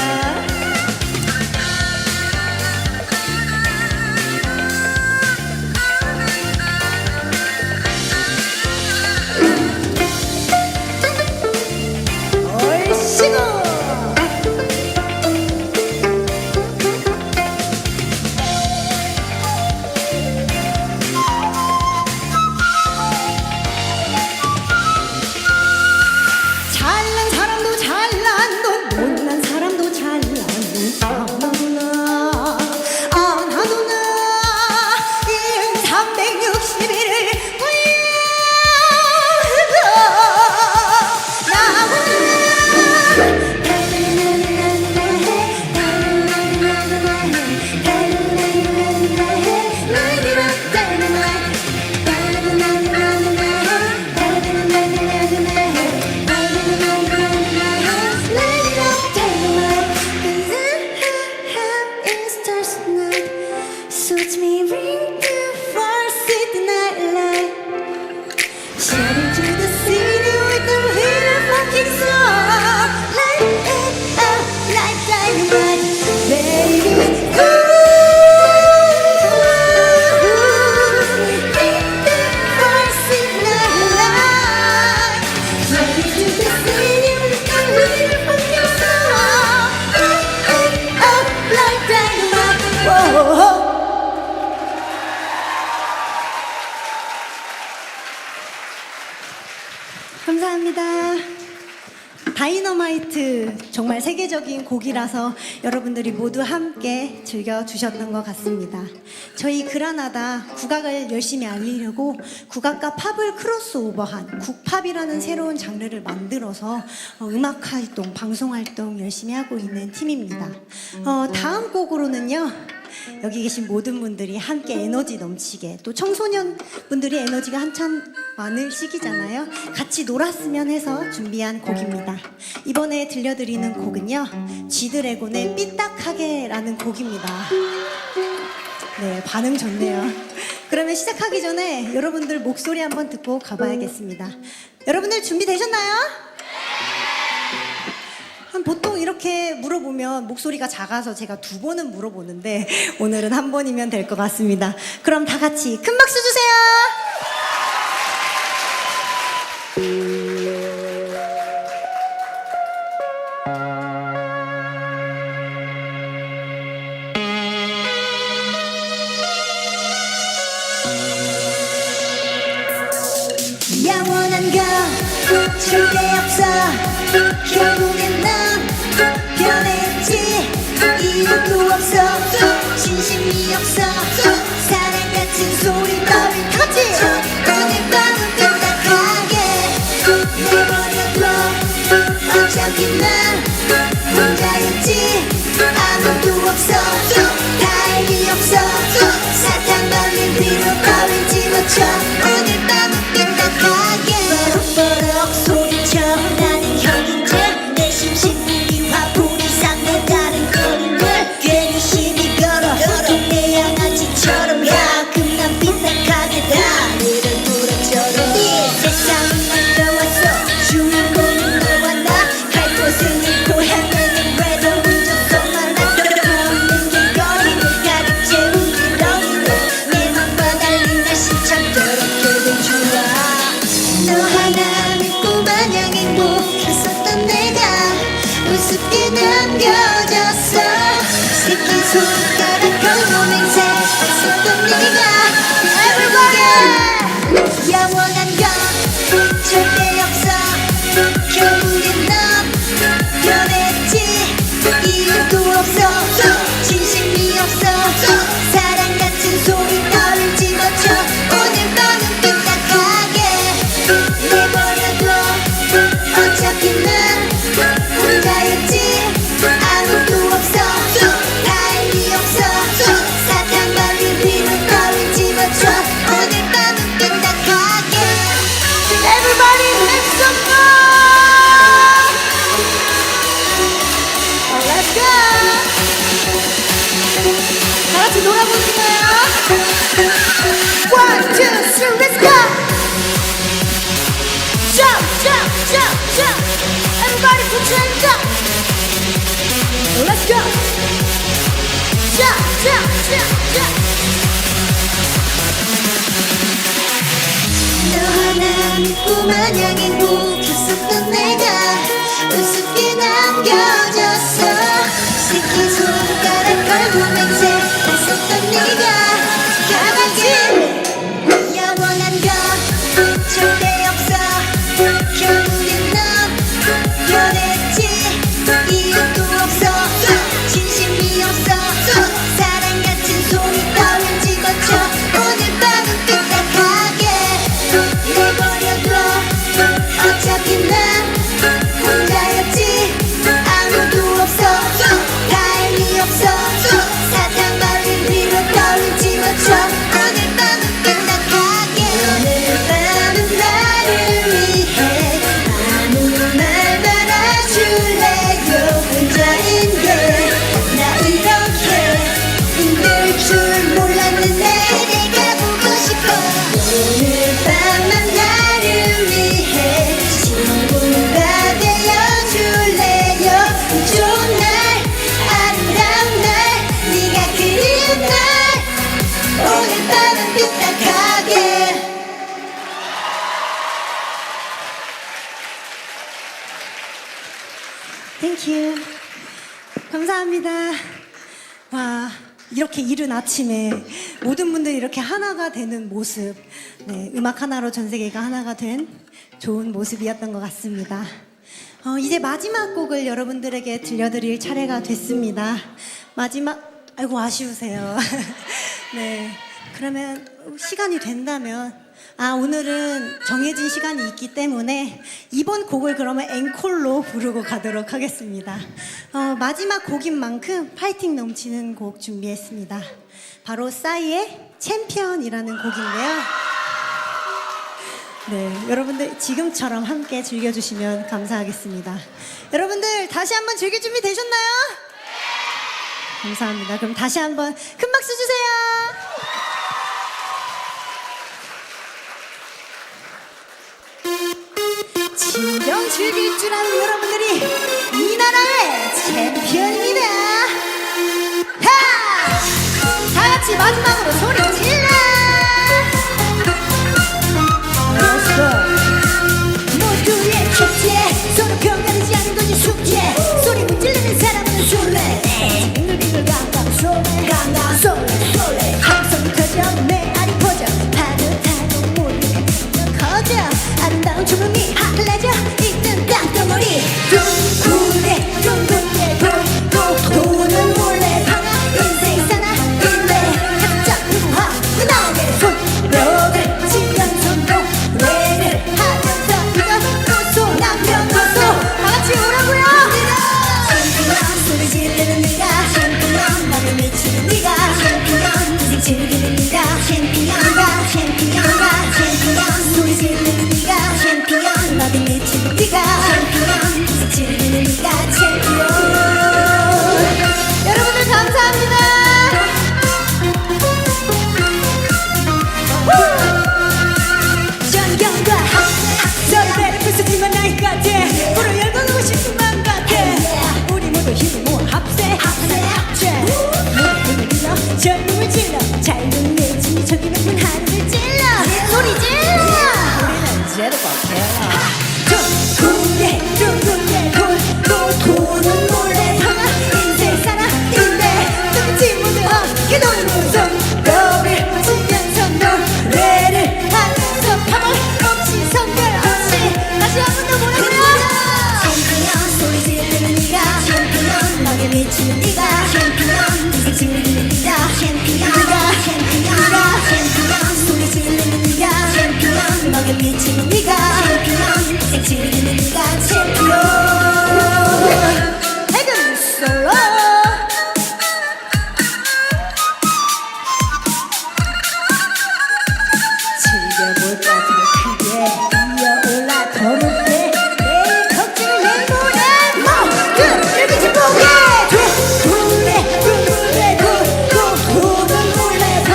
하이라이트 정말 세계적인 곡이라서 여러분들이 모두 함께 즐겨주셨던 것 같습니다. 저희 그라나다 국악을 열심히 알리려고 국악과 팝을 크로스오버한 국팝이라는 새로운 장르를 만들어서 음악 활동, 방송 활동 열심히 하고 있는 팀입니다. 다음 곡으로는요, 여기 계신 모든 분들이 함께 에너지 넘치게, 또 청소년 분들이 에너지가 한참 많을 시기잖아요. 같이 놀았으면 해서 준비한 곡입니다. 이번에 들려드리는 곡은요, G드래곤의 삐딱하게라는 곡입니다. 네, 반응 좋네요. 그러면 시작하기 전에 여러분들 목소리 한번 듣고 가봐야겠습니다. 여러분들 준비되셨나요? 보통 이렇게 물어보면 목소리가 작아서 제가 2번은 물어보는데 오늘은 1번이면 될 것 같습니다. 그럼 다 같이 큰 박수 주세요. 영원한 건 절대 없어. 결국엔 넌 변했지. 이유도 없어. 진심이 없어. 사랑 같은 소리 너를 터지. 오늘 밤은 삐딱하게 내버려둬. 어차피 난 혼자였지. 아무도 없어. 다행이 없어. 사탕 발린 뒤로 너를 집어쳐. 오늘 밤은 삐딱하게 버럭버럭 소리쳐. 나는 현인줄. 내 심신이 화불이 상대 다른 거리물. 괜히 시비 걸어. 동네 양아치처럼. 가끔 난 삐딱하게다. 니를 부러져도 세상은 만들어왔어. 주인공은 너와 나. 갈 곳은 잃고 헤매는 왜도 운전석 많아. 없는 길거리를 가득 채운 기러기들. 내 맘과 달리 날씨참 더럽게도 좋아. 너 하나 믿고 마냥 행복했었던 내가 우습게 남겨졌어. 새끼 손가락 걸고 맹세했었던 네가 결국엔 영원한 건 절대 없어. 결국엔 넌 변했지. 이유도 없어. 진심이 없어. 사랑 같은 소리 너를 집어쳐. 오늘 밤은 삐딱하게 내버려둬. 어차피 난 혼자였지. 아무도 없어. 다행이 없어. 사탕 발린 뒤로 너를 집어쳐. 오늘 밤은 삐딱하게. Everybody make some noise. Let's go. 다 같이 놀아보는 거예요. 1, 2, 3, let's go. Jump, jump, jump, jump. Everybody put your hands up. Let's go. Jump, jump, jump, jump. 너 하나 믿고 마냥 행복했었던 내가 우습게 남겨졌어. 새끼 손가락 걸고 맹세했었던 네가 강아지. 영원한 건 절대 없어. 결국엔 넌 변했지. 이유도 없어. 진심이 없어. 사랑 같은 소리 너를 집어쳐. 오늘 밤은 삐딱하게 내버려둬. 어차피 난 혼자였지. 아무도 없어. 다행이 없어. 사탕 발린 뒤로 너를 집어쳐. 오늘 밤은 삐딱하게. 오늘 밤은 나를 위해 아무 말 말아줄래요. 혼자인 게 나 이렇게 힘들 줄 몰랐는데 내가 보고 싶어. 오늘 밤만 나를 위해 친구가 되어줄래요. 좋은 날 아름다운 날 네가 그리운 날 오늘 밤은 삐딱하게. Thank you. 감사합니다. 와, 이렇게 이른 아침에 모든 분들이 이렇게 하나가 되는 모습, 네, 음악 하나로 전 세계가 하나가 된 좋은 모습이었던 것 같습니다. 이제 마지막 곡을 여러분들에게 들려드릴 차례가 됐습니다. 아이고 아쉬우세요. 네, 그러면 시간이 된다면 오늘은 정해진 시간이 있기 때문에 이번 곡을 그러면 앵콜로 부르고 가도록 하겠습니다. 마지막 곡인 만큼 파이팅 넘치는 곡 준비했습니다. 바로 싸이의 챔피언이라는 곡인데요. 네, 여러분들 지금처럼 함께 즐겨주시면 감사하겠습니다. 여러분들 다시 한번 즐길 준비 되셨나요? 감사합니다. 그럼 다시 한번 큰 박수 주세요. 진정 즐길 줄 아는 여러분들이 이 나라의 챔피언입니다. 다 같이 마지막으로 소리 질러. 모두의 축제 서로 평가되지 않는 것이 숙제 소리 질르는 사람은 술래 빙글빙글 강강 솔레 함성이 터져 메아리 퍼져 파도 타고 몰래 커져 아름다운 춤음이 흘러져 있는 땅덩어리 둥근데 도는 몰래 인생 사나인데 가득 누구와 나에게 손뼉을 치면서 노래를 하면서 이거 남녀노소 다같이 오라고요. 챔피언 소리 지르는 네가 챔피언 나를 미치는 네가 챔피언 인생 즐기는 네가 챔피언 소리 지르는 네가 챔피언 나를 미치는 네가 챔피언 인생 즐기는 네가 챔피언. 여러분들 감사합니다. 전경과 너희들을 부수지만 나일 같아 불을 열고 싶은 맘 같아 우리 모두 힘을 모아 합세 모두 질러 젊음을 질러 잘못 내지 저기 높은 하늘을 찔러 소리 질러 우리는 제로박해라 둥근데 도는 몰래 인생 사나인데 끝이 모두 함께 노는 손뼉을 치면서 노래를 하면서 파벌 없이 성별 없이 다시 한 번 더 보라고요. 챔피언 소리 지르는 네가 챔피언 너에 미치는 네가 챔피언 인생 즐기는 네가 챔피언 소리 지르는 네가 챔피언 너에 미치는 네가 챔피언 인생 즐기는 네가 챔피언. 해금 솔로 즐겨볼까 더 크게 뛰어올라 더 높게 내일 걱정을 내보내 모두 일비치 보게 둥글래 도는 몰래 다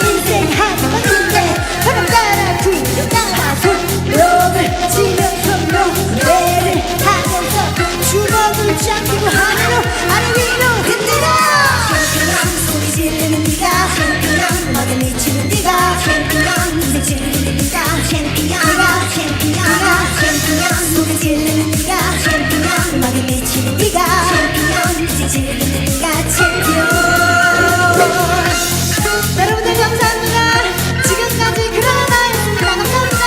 인생 하나만인데 바람 따라 구름 따라 손뼉을 치면서 노래를 하면서 주먹을 잡히고 하늘로 아래 위로 흔들어 챔피언 소리 지르는 네가 챔피언 너에 미치는 네가 챔피언 인생 즐기는 네가 챔피언 소리 지르는 네가 챔피언 너에 미치는 네가 챔피언 인생 즐기는 네가 챔피언. 여러분들 감사합니다. 지금까지 그라나다였습니다. 감사합니다.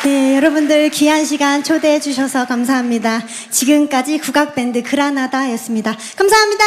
네, 여러분들 귀한 시간 초대해 주셔서 감사합니다. 지금까지 국악밴드 그라나다였습니다. 감사합니다.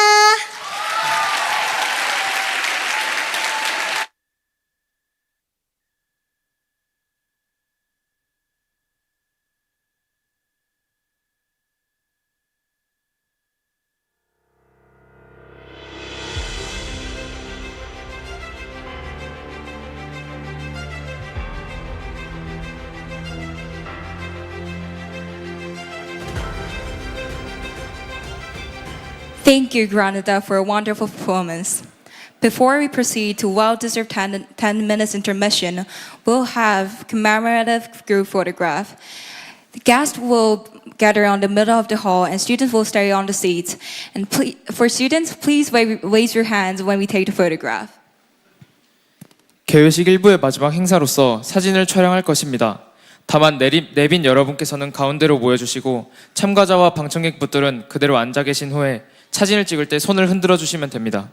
Thank you, Granada, for a wonderful performance. Before we proceed to well-deserved 10 minutes intermission, we'll have commemorative group photograph. The guests will gather on the middle of the hall and students will stay on the seats. And for students, please raise your hands when we take the photograph. 개회식 일부의 마지막 행사로서 사진을 촬영할 것입니다. 다만 내빈 여러분께서는 가운데로 모여주시고 참가자와 방청객분들은 그대로 앉아 계신 후에 사진을 찍을 때 손을 흔들어 주시면 됩니다.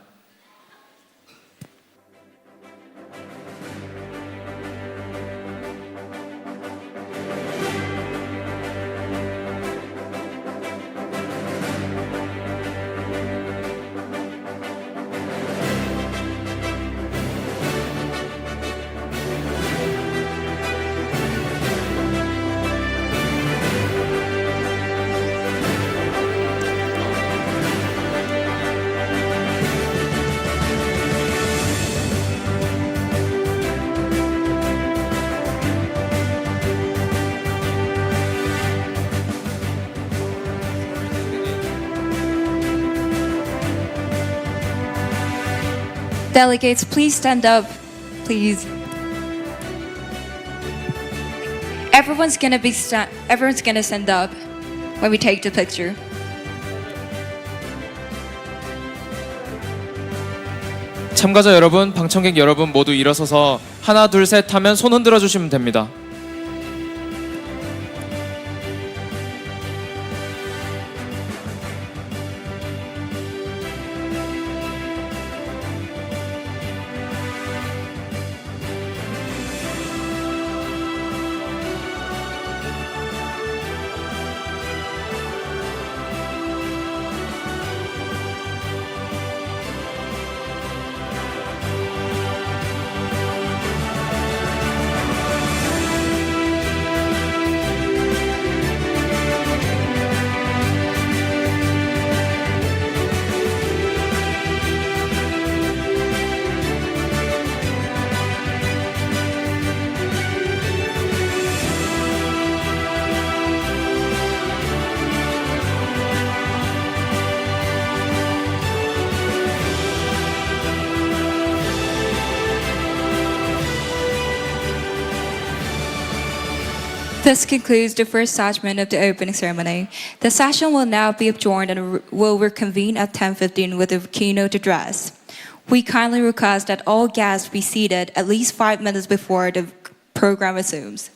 Delegates, please stand up, please. Everyone's gonna stand up when we take the picture. 참가자 여러분, 방청객 여러분 모두 일어서서 하나 둘 셋 하면 손 흔들어 주시면 됩니다. This concludes the first segment of the opening ceremony. The session will now be adjourned and will reconvene at 10:15 with a keynote address. We kindly request that all guests be seated at least 5 minutes before the program resumes.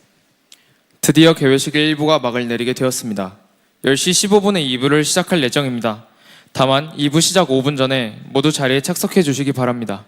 드디어 개회식의 1부가 막을 내리게 되었습니다. 10시 15분에 2부를 시작할 예정입니다. 다만 2부 시작 5분 전에 모두 자리에 착석해 주시기 바랍니다.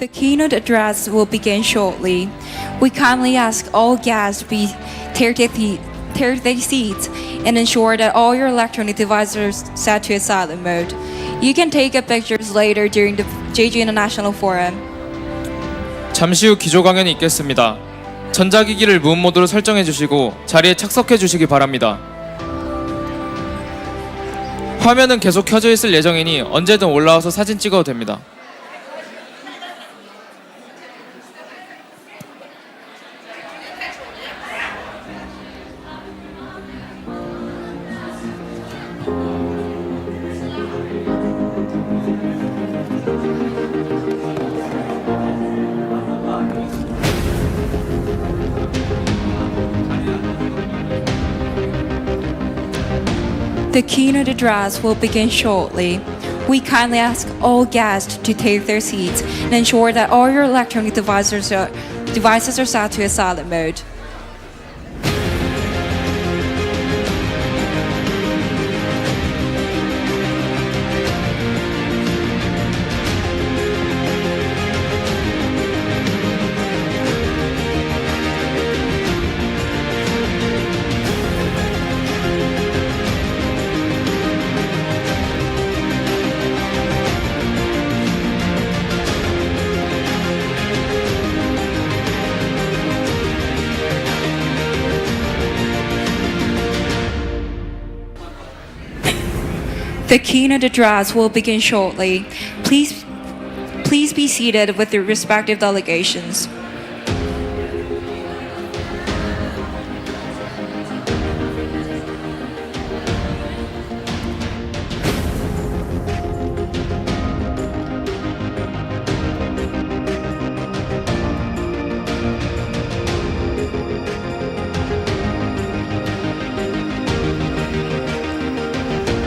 The keynote address will begin shortly. We kindly ask all guests to take their seats and ensure that all your electronic devices are set to a silent mode. You can take pictures later during the Jeju International Forum. 잠시 후 기조 강연이 있겠습니다. 전자기기를 무음 모드로 설정해 주시고 자리에 착석해 주시기 바랍니다. 화면은 계속 켜져 있을 예정이니 언제든 올라와서 사진 찍어도 됩니다. The keynote address will begin shortly. We kindly ask all guests to take their seats and ensure that all your electronic devices are set to a silent mode. The keynote address will begin shortly. Please be seated with your respective delegations.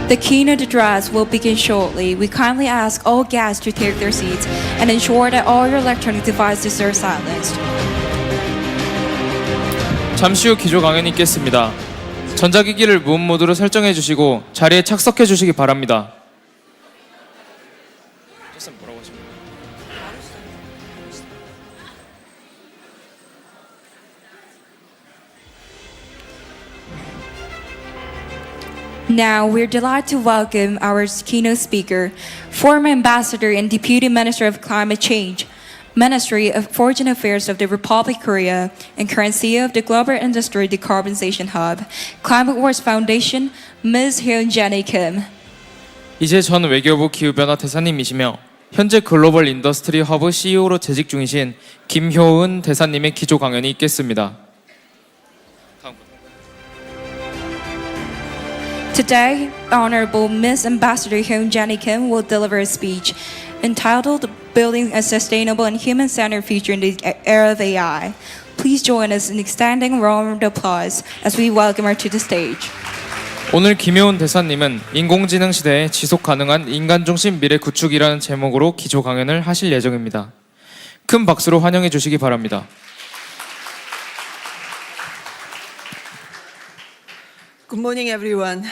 The keynote address will begin shortly. We kindly ask all guests to take their seats and ensure that all your electronic devices are silenced. 잠시 후 기조 강연이 있겠습니다. 전자기기를 무음 모드로 설정해 주시고 자리에 착석해 주시기 바랍니다. Now, we're delighted to welcome our keynote speaker, former Ambassador and Deputy Minister of Climate Change, Ministry of Foreign Affairs of the Republic of Korea, and current CEO of the Global Industry Decarbonization Hub, Climate Wars Foundation, Ms. Hyun-Jenny Kim. 이제 전 외교부 기후변화 대사님이시며 현재 글로벌 인더스트리 허브 CEO로 재직 중이신 김효은 대사님의 기조 강연이 있겠습니다. Today, Honorable Ms. Ambassador Hyun-Jenny Kim will deliver a speech entitled Building a Sustainable and Human-Centered Future in the Era of AI. Please join us in extending a round of applause as we welcome her to the stage. 오늘 김효은 대사님은 인공지능 시대에 지속 가능한 인간 중심 미래 구축이라는 제목으로 기조 강연을 하실 예정입니다. 큰 박수로 환영해 주시기 바랍니다. Good morning, everyone.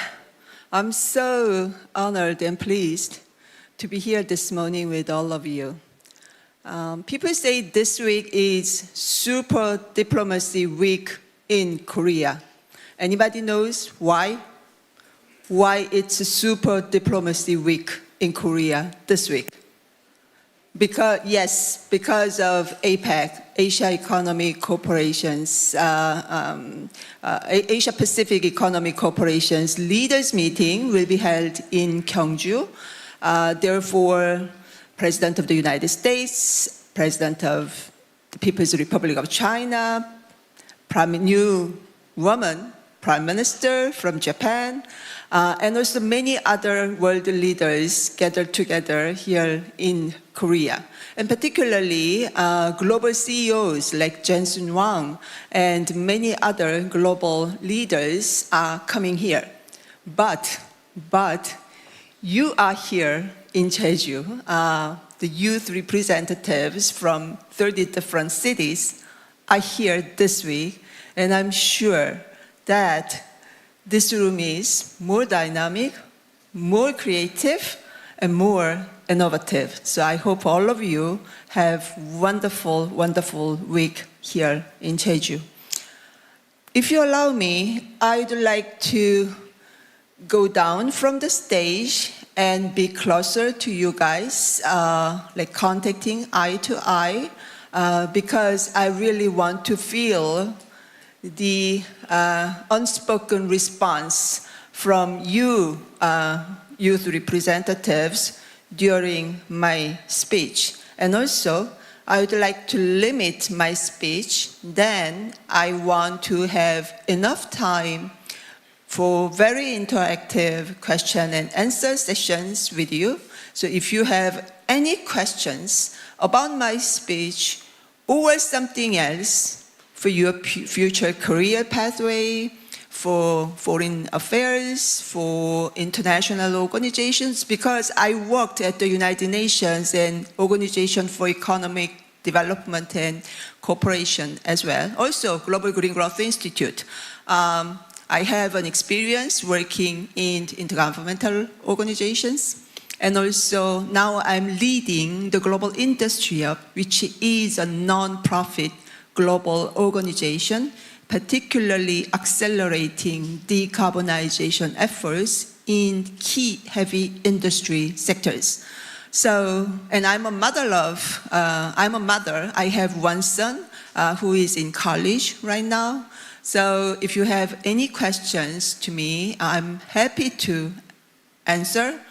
I'm so honored and pleased to be here this morning with all of you. People say this week is Super Diplomacy Week in Korea. Anybody knows why? Why it's Super Diplomacy Week in Korea this week? Because of APEC, Asia Economic Corporation's, Asia Pacific Economic Corporation's leaders meeting will be held in Gyeongju. Therefore, President of the United States, President of the People's Republic of China, new woman, Prime Minister from Japan, and also many other world leaders gathered together here in Korea. And particularly global CEOs like Jensen Huang and many other global leaders are coming here. But you are here in Jeju. The youth representatives from 30 different cities are here this week, and I'm sure that this room is more dynamic, more creative, and more innovative. So I hope all of you have wonderful, wonderful week here in Jeju. If you allow me, I'd like to go down from the stage and be closer to you guys, like contacting eye to eye, because I really want to feel the unspoken response from you, youth representatives, during my speech. And also, I would like to limit my speech. Then I want to have enough time for very interactive question and answer sessions with you. So if you have any questions about my speech or something else for your future career pathway, for foreign affairs, for international organizations, because I worked at the United Nations and Organization for Economic Development and Cooperation as well. Also, Global Green Growth Institute. I have an experience working in intergovernmental organizations, and also now I'm leading the Global Industry Hub, which is a non-profit global organization, particularly accelerating decarbonization efforts in key heavy industry sectors. So, and I'm a mother. I have one son who is in college right now. So if you have any questions to me, I'm happy to answer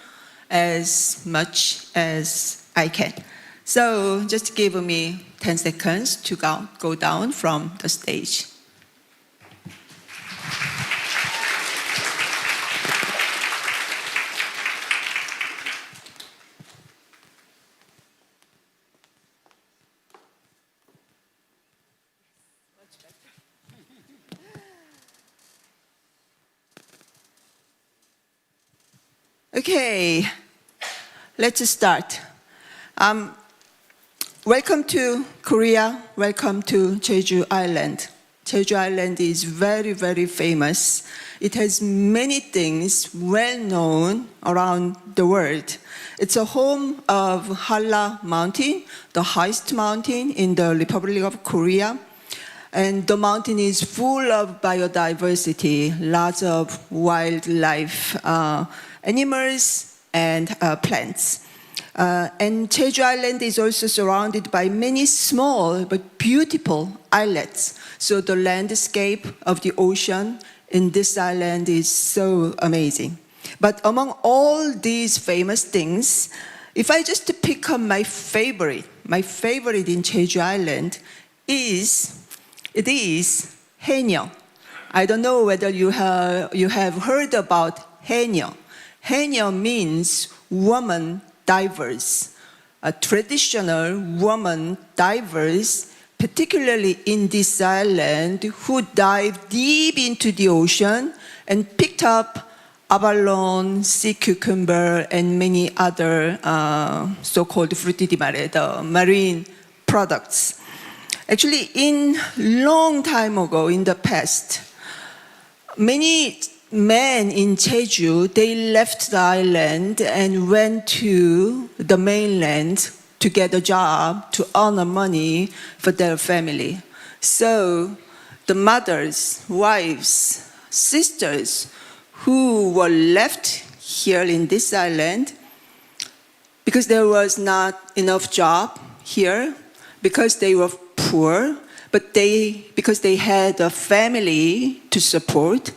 as much as I can. So just give me 10 seconds to go down from the stage. Okay, let's start. Welcome to Korea. Welcome to Jeju Island. Jeju Island is very, very famous. It has many things well known around the world. It's a home of Halla Mountain, the highest mountain in the Republic of Korea. And the mountain is full of biodiversity, lots of wildlife, animals and plants. And Jeju Island is also surrounded by many small but beautiful islets. So the landscape of the ocean in this island is so amazing. But among all these famous things, if I just pick up my favorite in Jeju Island is haenyeo. I don't know whether you have heard about haenyeo. Haenyeo means woman divers, a traditional woman divers, particularly in this island, who dive deep into the ocean and picked up abalone, sea cucumber, and many other so-called frutti di mare, the marine products. Actually, in long time ago, in the past, many men in Jeju, they left the island and went to the mainland to get a job, to earn money for their family. So the mothers, wives, sisters who were left here in this island, because there was not enough job here, because they were poor, but because they had a family to support,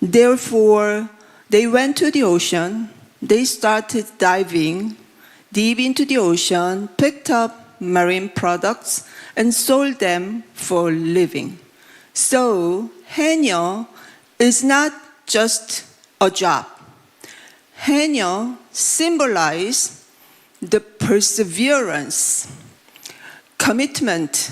therefore they went to the ocean, they started diving deep into the ocean, picked up marine products, and sold them for a living. So haenyeo is not just a job. Haenyeo symbolizes the perseverance, commitment,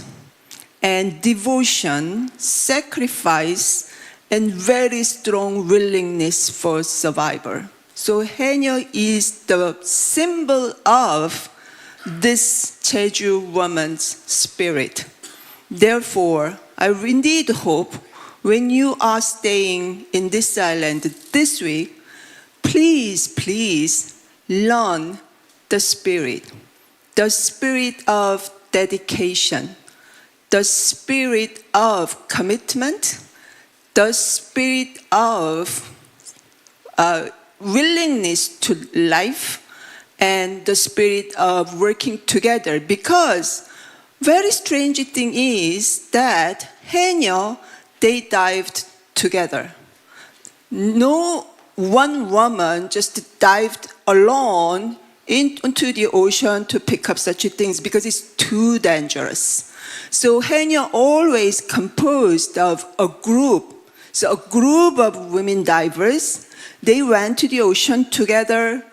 and devotion, sacrifice, and very strong willingness for survival. So haenyeo is the symbol of this Jeju woman's spirit. Therefore, I indeed hope when you are staying in this island this week, please learn the spirit of dedication, the spirit of commitment, the spirit of willingness to life, and the spirit of working together. Because very strange thing is that Haenyeo, they dived together. No one woman just dived alone into the ocean to pick up such things because it's too dangerous. So Haenyeo always composed of a group. So a group of women divers, they went to the ocean together,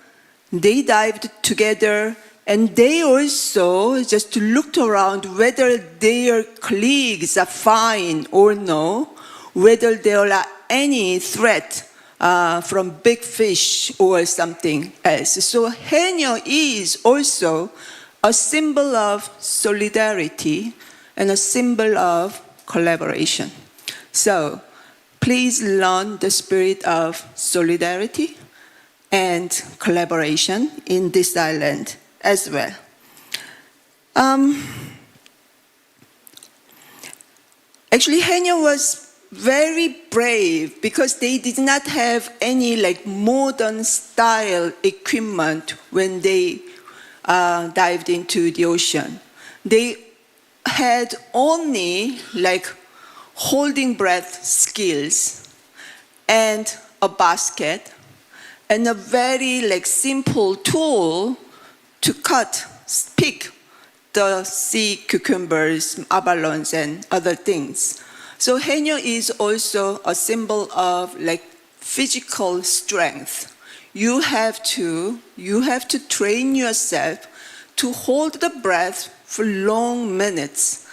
they dived together, and they also just looked around whether their colleagues are fine or no, whether there are any threat from big fish or something else. So Haenyeo is also a symbol of solidarity and a symbol of collaboration. So please learn the spirit of solidarity and collaboration in this island as well. Actually, Haenyeo was very brave because they did not have any modern style equipment when they dived into the ocean. They had only holding breath skills and a basket and a very simple tool to pick the sea cucumbers, abalones, and other things. So Haenyeo is also a symbol of physical strength. You have to train yourself to hold the breath for long minutes,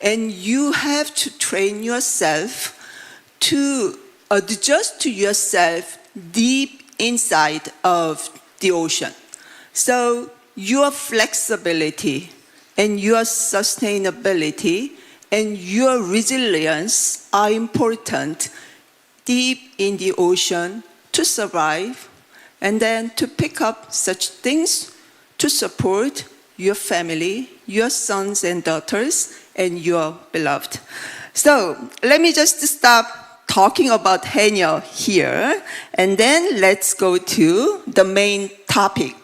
and you have to train yourself to adjust to yourself deep inside of the ocean. So your flexibility and your sustainability and your resilience are important deep in the ocean to survive and then to pick up such things to support your family, your sons and daughters, and your beloved. So let me just stop talking about Haenyeo here, and then let's go to the main topic.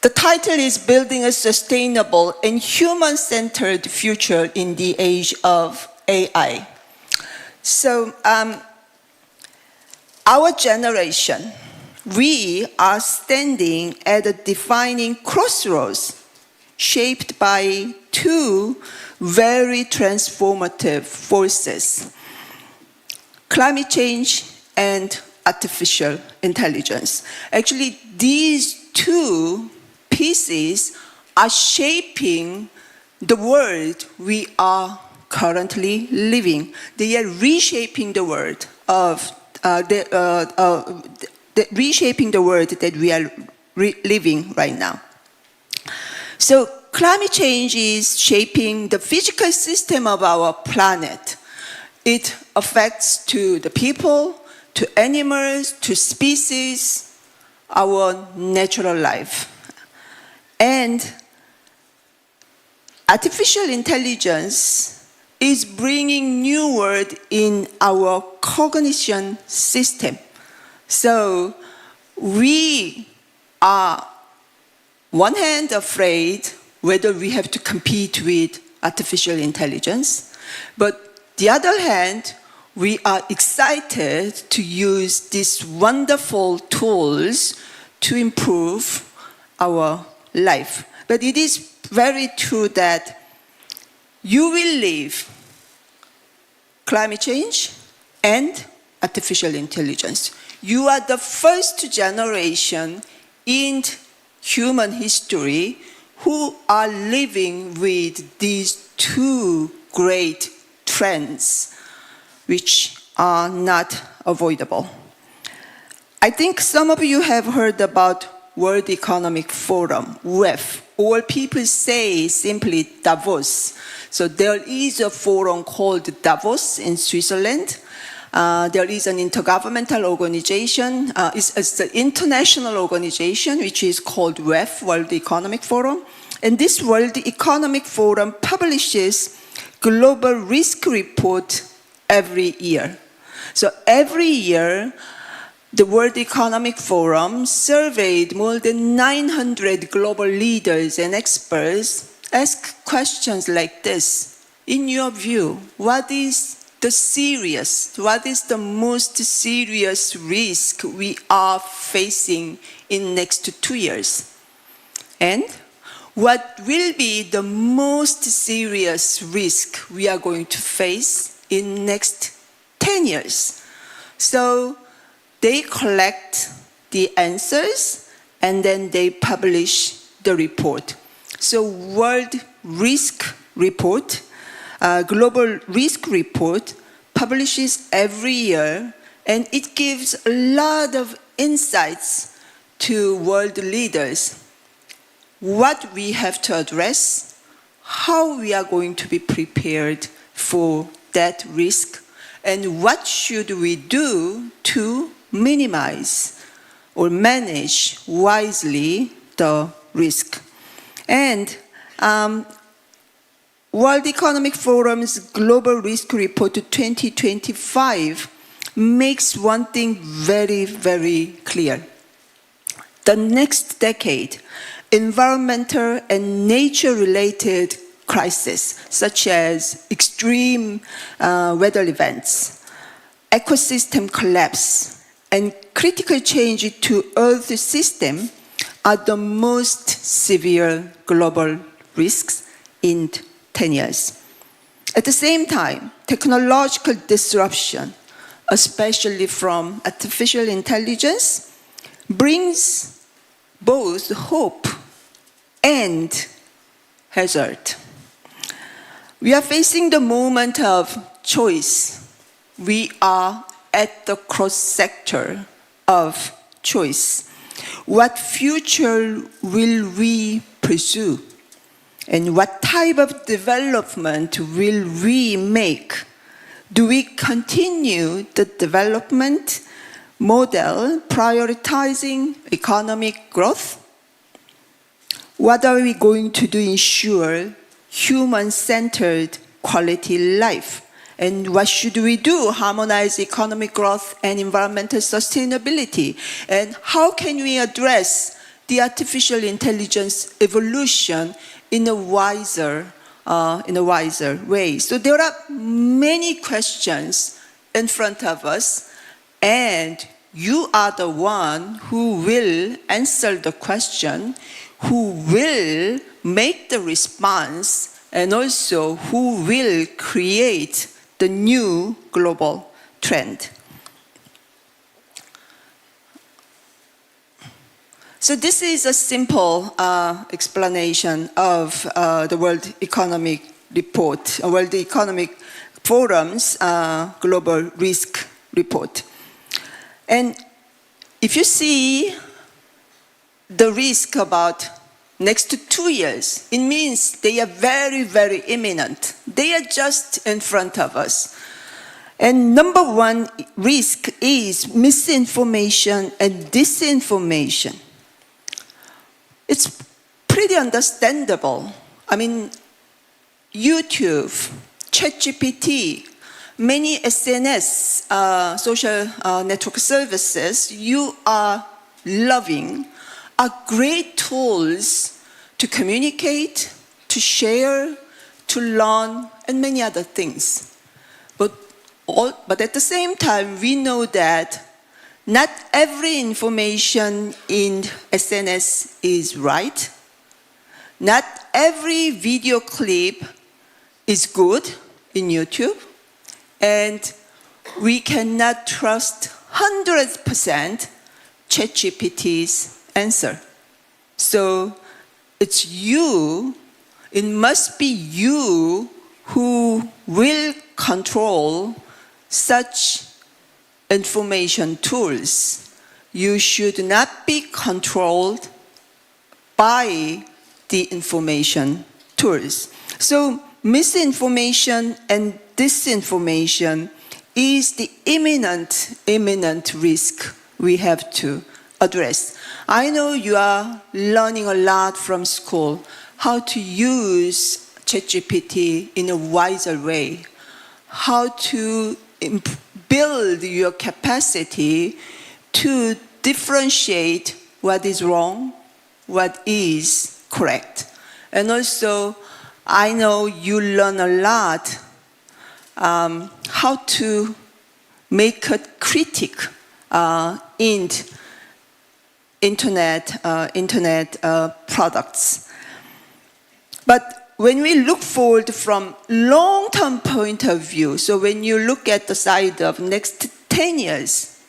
The title is Building a Sustainable and Human-Centered Future in the Age of AI. So our generation, we are standing at a defining crossroads shaped by two very transformative forces: climate change and artificial intelligence. Actually, these two pieces are shaping the world we are currently living. They are reshaping the world reshaping the world that we are living right now. So climate change is shaping the physical system of our planet. It affects to the people, to animals, to species, our natural life. And artificial intelligence is bringing new word in our cognition system. So we are, one hand, afraid whether we have to compete with artificial intelligence, but the other hand, we are excited to use these wonderful tools to improve our life. But it is very true that you will live climate change and artificial intelligence. You are the first generation in human history who are living with these two great trends, which are not avoidable. I think some of you have heard about World Economic Forum, WEF, or people say simply Davos. So there is a forum called Davos in Switzerland. There is an intergovernmental organization, it's an international organization which is called WEF, World Economic Forum. And this World Economic Forum publishes global risk report every year. So every year, the World Economic Forum surveyed more than 900 global leaders and experts, ask questions like this. In your view, what is the most serious risk we are facing in next 2 years? And what will be the most serious risk we are going to face in next 10 years? So they collect the answers and then they publish the report. So World Risk Report, Global Risk Report publishes every year, and it gives a lot of insights to world leaders. What we have to address, how we are going to be prepared for that risk, and what should we do to minimize or manage wisely the risk. And World Economic Forum's Global Risk Report 2025 makes one thing very, very clear. The next decade, environmental and nature-related crises, such as extreme weather events, ecosystem collapse, and critical change to Earth's system are the most severe global risks in 10 years. At the same time, technological disruption, especially from artificial intelligence, brings both hope and hazard. We are facing the moment of choice. We are at the cross-sector of choice. What future will we pursue? And what type of development will we make? Do we continue the development model prioritizing economic growth? What are we going to do to ensure human-centered quality life? And what should we do to harmonize economic growth and environmental sustainability? And how can we address the artificial intelligence evolution in a wiser way? So there are many questions in front of us, and you are the one who will answer the question, who will make the response, and also who will create the new global trend. So this is a simple explanation of the World Economic Report, World Economic Forum's Global Risk Report. And if you see the risk about next 2 years, it means they are very, very imminent. They are just in front of us. And number one risk is misinformation and disinformation. It's pretty understandable. I mean, YouTube, ChatGPT, many SNS, social network services you are loving are great tools to communicate, to share, to learn, and many other things. But at the same time, we know that not every information in SNS is right. Not every video clip is good in YouTube. And we cannot trust 100% ChatGPT's answer. So it's you, it must be you who will control such information tools. You should not be controlled by the information tools. So misinformation and disinformation is the imminent risk we have to address. I know you are learning a lot from school how to use ChatGPT in a wiser way, how to build your capacity to differentiate what is wrong, what is correct. And also, I know you learn a lot how to make a critic in internet products. But when we look forward from long-term point of view, so when you look at the side of next 10 years,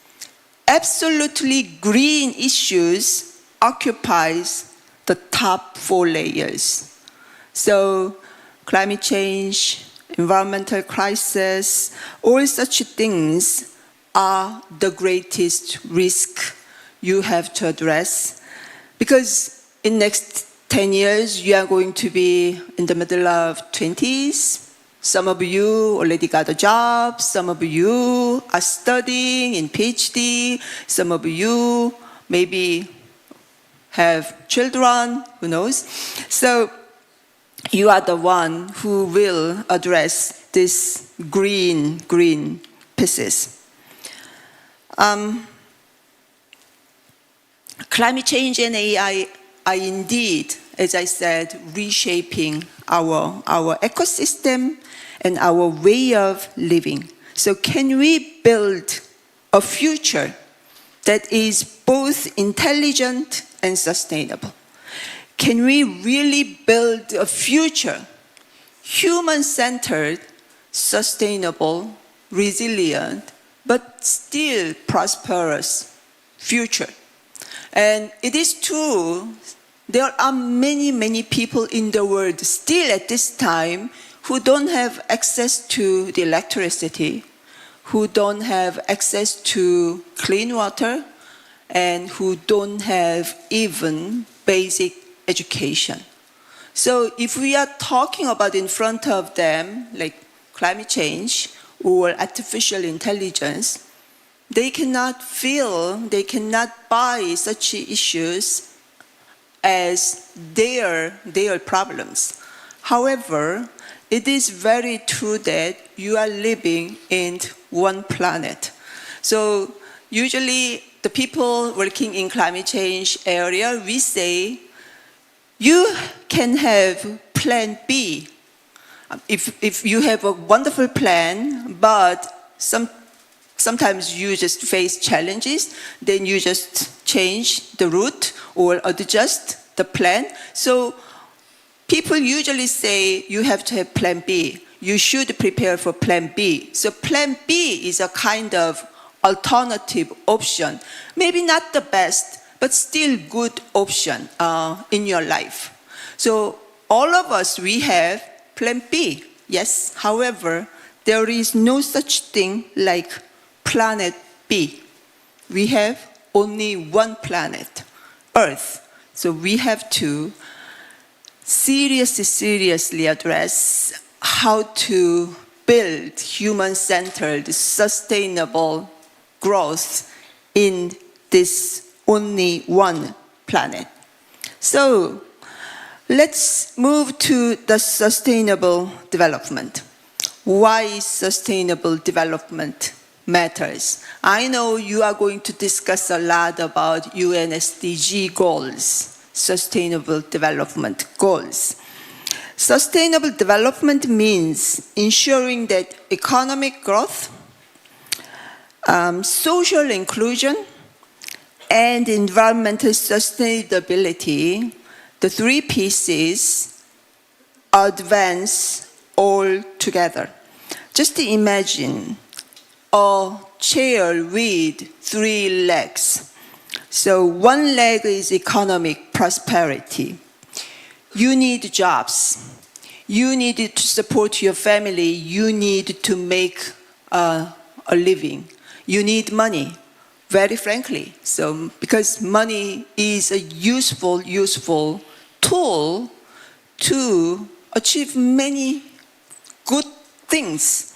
absolutely green issues occupies the top 4 layers. So climate change, environmental crisis, all such things are the greatest risk you have to address. Because in next 10 years, you are going to be in the middle of 20s. Some of you already got a job. Some of you are studying in PhD. Some of you maybe have children, who knows? So you are the one who will address these green pieces. Climate change and AI are indeed, as I said, reshaping our ecosystem and our way of living. So can we build a future that is both intelligent and sustainable? Can we really build a future, human-centered, sustainable, resilient, but still prosperous future? And it is true, there are many people in the world still at this time who don't have access to the electricity, who don't have access to clean water, and who don't have even basic education. So if we are talking about in front of them, like climate change or artificial intelligence, they cannot feel, they cannot buy such issues as their problems. However, it is very true that you are living in one planet. So usually the people working in climate change area, we say, you can have plan B. If you have a wonderful plan, but sometimes you just face challenges, then you just change the route or adjust the plan. So people usually say you have to have plan B. You should prepare for plan B. So plan B is a kind of alternative option. Maybe not the best, but still good option in your life. So all of us, we have plan B, yes. However, there is no such thing like planet B. We have only one planet, Earth. So we have to seriously address how to build human-centered, sustainable growth in this only one planet. So let's move to the sustainable development. Why sustainable development matters? I know you are going to discuss a lot about UN SDG goals, sustainable development goals. Sustainable development means ensuring that economic growth, social inclusion, and environmental sustainability, the 3 pieces, advance all together. Just imagine a chair with 3 legs. So one leg is economic prosperity. You need jobs. You need to support your family. You need to make a living. You need money, very frankly. So because money is a useful tool to achieve many good things.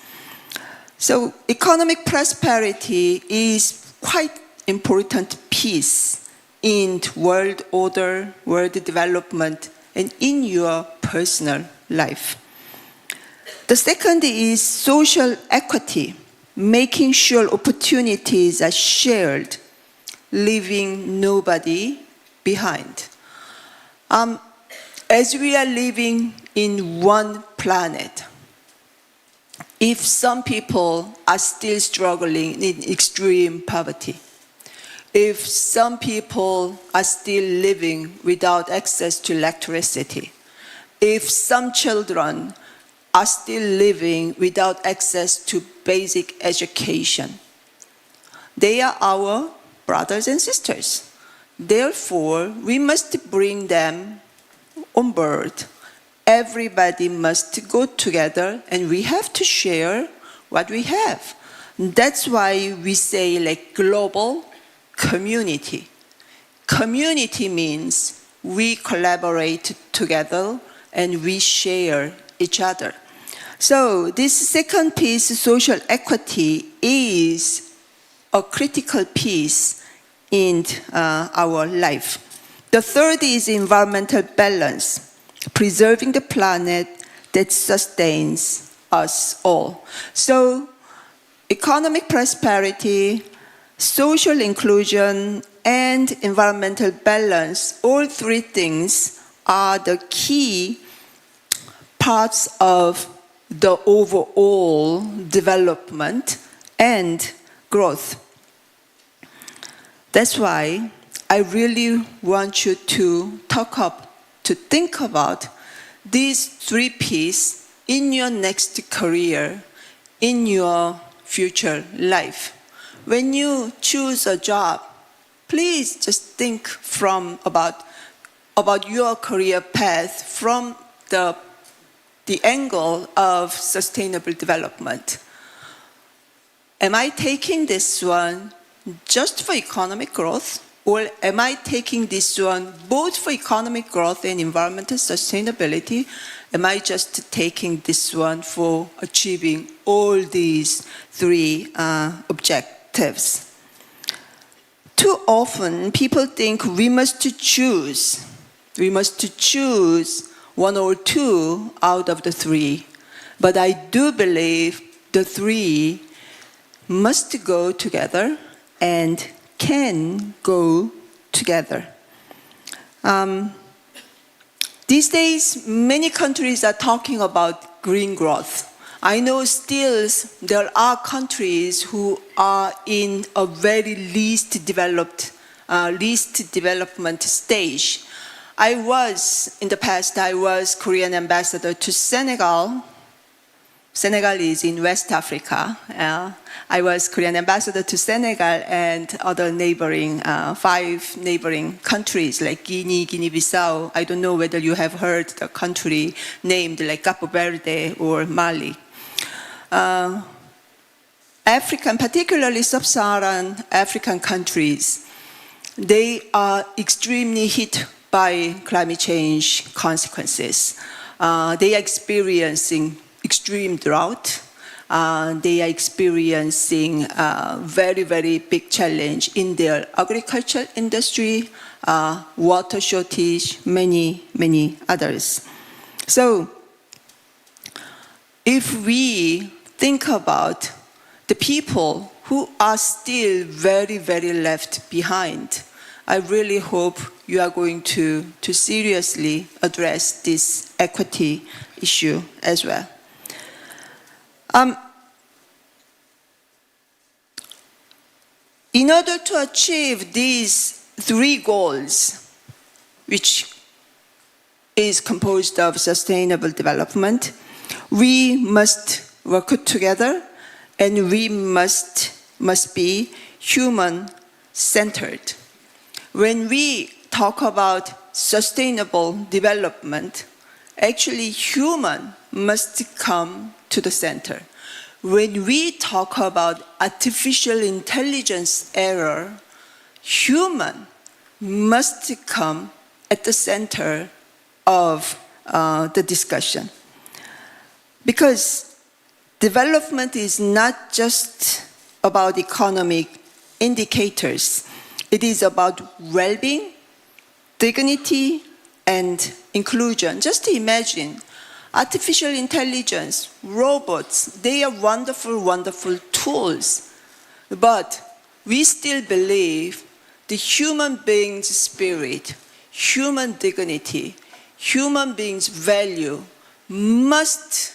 So economic prosperity is quite important piece in world order, world development, and in your personal life. The second is social equity, making sure opportunities are shared, leaving nobody behind. As we are living in one planet, if some people are still struggling in extreme poverty, if some people are still living without access to electricity, if some children are still living without access to basic education, they are our brothers and sisters. Therefore, we must bring them on board. Everybody must go together and we have to share what we have. That's why we say like global community. Community means we collaborate together and we share each other. So this second piece, social equity, is a critical piece in our life. The third is environmental balance, preserving the planet that sustains us all. So economic prosperity, social inclusion, and environmental balance, all three things are the key parts of the overall development and growth. That's why I really want you to think about these three pieces in your next career, in your future life. When you choose a job, please just think about your career path from the angle of sustainable development. Am I taking this one just for economic growth? Or am I taking this one both for economic growth and environmental sustainability? Am I just taking this one for achieving all these three objectives? Too often, people think we must choose one or two out of the three. But I do believe the three must go together and can go together. These days, many countries are talking about green growth. I know still there are countries who are in a very least development stage. In the past, I was Korean ambassador to Senegal. Senegal is in West Africa. I was Korean ambassador to Senegal and other neighboring, 5 neighboring countries like Guinea, Guinea-Bissau. I don't know whether you have heard the country named like Capo Verde or Mali. African, particularly sub-Saharan African countries, they are extremely hit by climate change consequences. They are experiencing extreme drought. They are experiencing very, very big challenge in their agricultural industry, water shortage, many, many others. So if we think about the people who are still very, very left behind, I really hope you are going to seriously address this equity issue as well. In order to achieve these 3 goals, which is composed of sustainable development, we must work together and we must be human-centered. When we talk about sustainable development, actually human must come to the center. When we talk about artificial intelligence era, human must come at the center of the discussion. Because development is not just about economic indicators. It is about well-being, dignity, and inclusion. Just imagine artificial intelligence, robots, they are wonderful, wonderful tools. But we still believe the human being's spirit, human dignity, human being's value must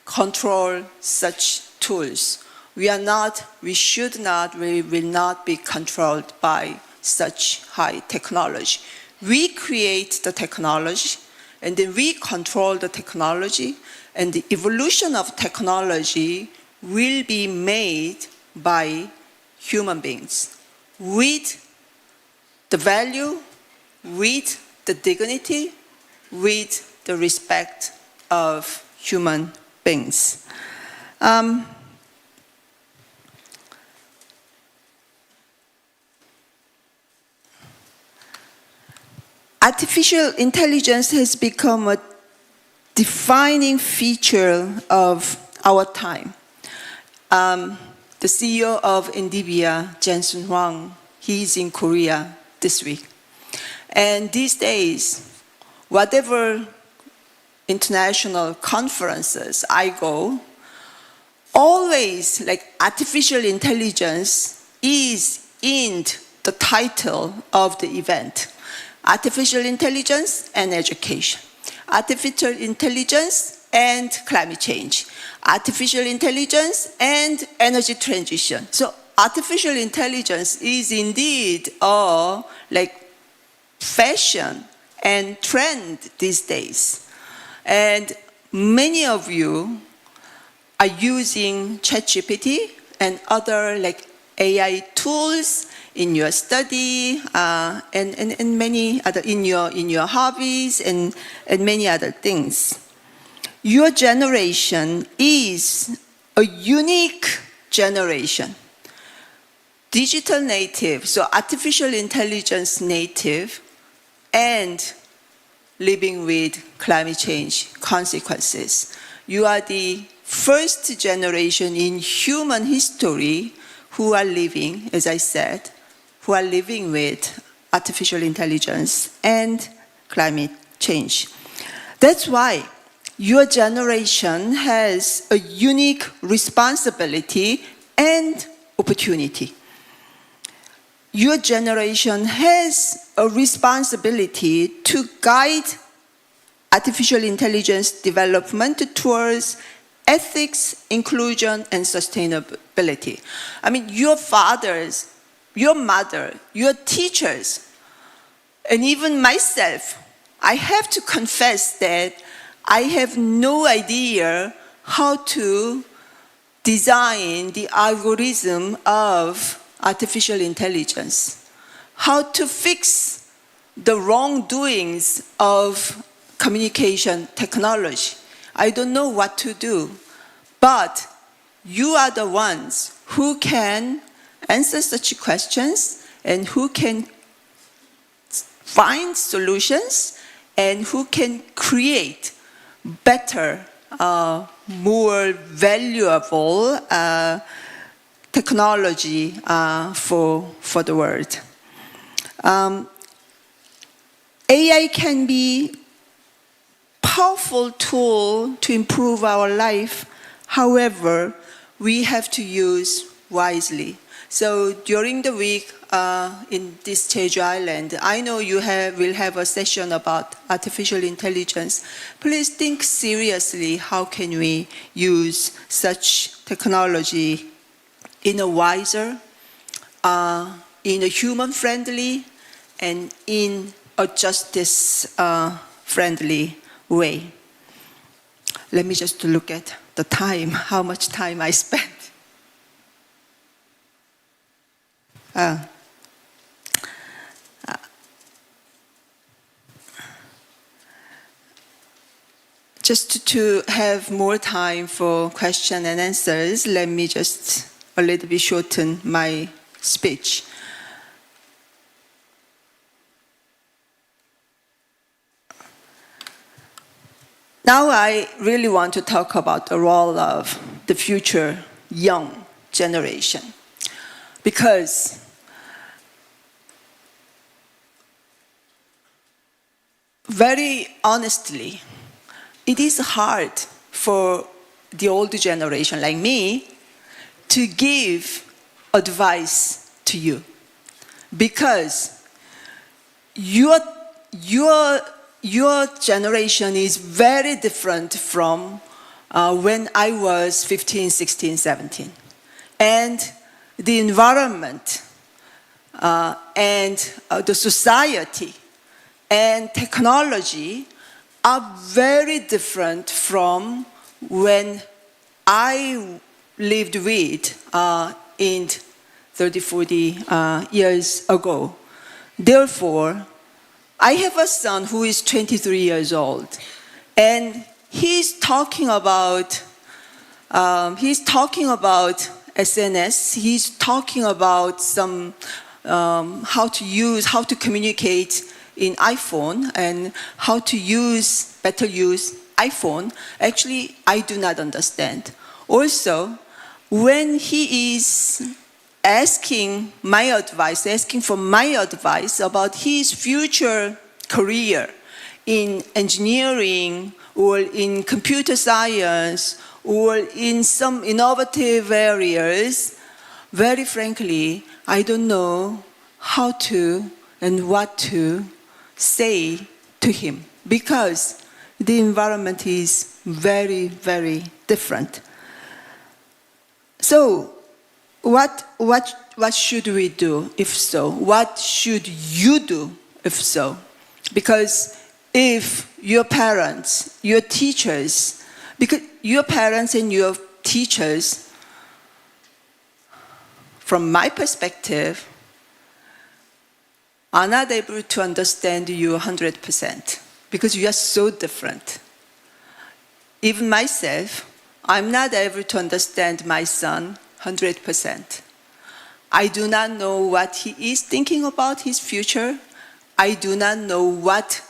control such tools. We should not, we will not be controlled by such high technology. We create the technology, and then we control the technology, and the evolution of technology will be made by human beings with the value, with the dignity, with the respect of human beings. Artificial intelligence has become a defining feature of our time. The CEO of NVIDIA, Jensen Huang, he's in Korea this week. And these days, whatever international conferences I go, always like artificial intelligence is in the title of the event. Artificial intelligence and education. Artificial intelligence and climate change. Artificial intelligence and energy transition. So artificial intelligence is indeed a fashion and trend these days. And many of you are using ChatGPT and other AI tools in your study and many other in your hobbies and many other things. Your generation is a unique generation. Digital native, so artificial intelligence native, and living with climate change consequences. You are the first generation in human history who are living, as I said, who are living with artificial intelligence and climate change. That's why your generation has a unique responsibility and opportunity. Your generation has a responsibility to guide artificial intelligence development towards ethics, inclusion, and sustainability. I mean, your fathers, your mother, your teachers, and even myself, I have to confess that I have no idea how to design the algorithm of artificial intelligence, how to fix the wrongdoings of communication technology. I don't know what to do, but you are the ones who can answer such questions and who can find solutions and who can create better, more valuable technology for the world. AI can be powerful tool to improve our life. However, we have to use wisely. So during the week in this Jeju Island, I know you will have a session about artificial intelligence. Please think seriously, how can we use such technology in a wiser, in a human-friendly, and in a justice-friendly way. Let me just look at the time, how much time I spent. Just to have more time for question and answers, let me just a little bit shorten my speech. Now I really want to talk about the role of the future young generation, because very honestly, it is hard for the older generation like me to give advice to you, because your generation is very different from when I was 15, 16, 17. And the environment and the society and technology are very different from when I lived with in 30, 40 years ago. Therefore, I have a son who is 23 years old, and he's talking about SNS. He's talking about some how to communicate in iPhone and how to better use iPhone. Actually, I do not understand. Also, when he is asking for my advice about his future career in engineering or in computer science or in some innovative areas, very frankly, I don't know how to and what to say to him, because the environment is very, very different. So, what should we do if so? What should you do if so? Because if your parents, your teachers, because your parents and your teachers, from my perspective, are not able to understand you 100% because you are so different. Even myself, I'm not able to understand my son 100%. I do not know what he is thinking about his future. I do not know what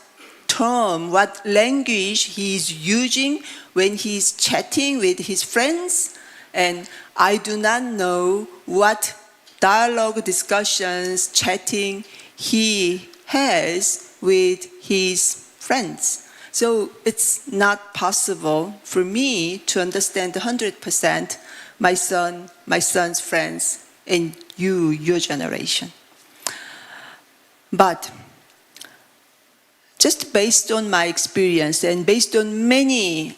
term, what language he is using when he's chatting with his friends. And I do not know what dialogue, discussions, chatting he has with his friends. So it's not possible for me to understand 100% my son's friends, and your generation. But just based on my experience and based on many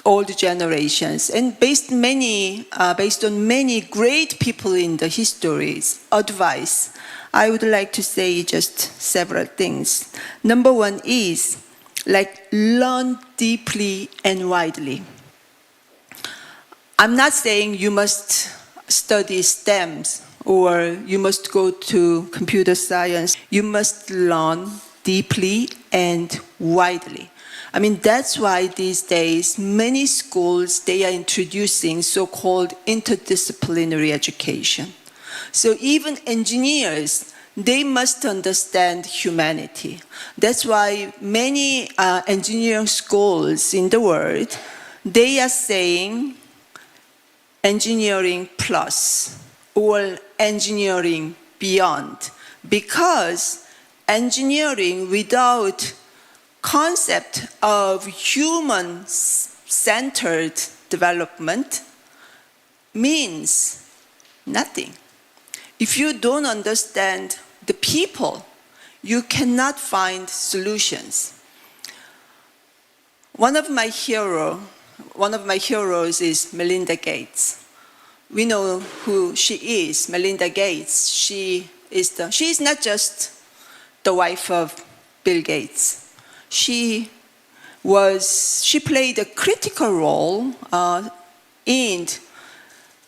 old generations and based on many great people in the history's advice, I would like to say just several things. Number one is learn deeply and widely. I'm not saying you must study STEMs or you must go to computer science. You must learn deeply and widely. I mean, that's why these days many schools, they are introducing so-called interdisciplinary education. So even engineers, they must understand humanity. That's why many engineering schools in the world, they are saying engineering plus or engineering beyond, because engineering without concept of human-centered development means nothing. If you don't understand the people, you cannot find solutions. One of my heroes is Melinda Gates. We know who she is, Melinda Gates. She is not just the wife of Bill Gates. She played a critical role in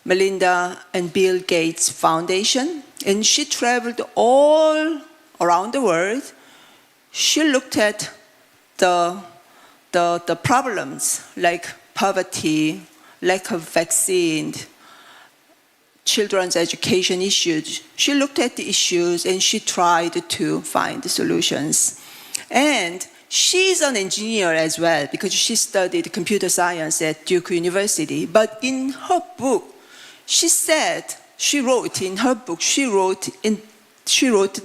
Melinda and Bill Gates Foundation, and she traveled all around the world. She looked at the problems like poverty, lack of vaccine, children's education issues. She looked at the issues and she tried to find the solutions. And She's an engineer as well because she studied computer science at Duke University. But in her book, she wrote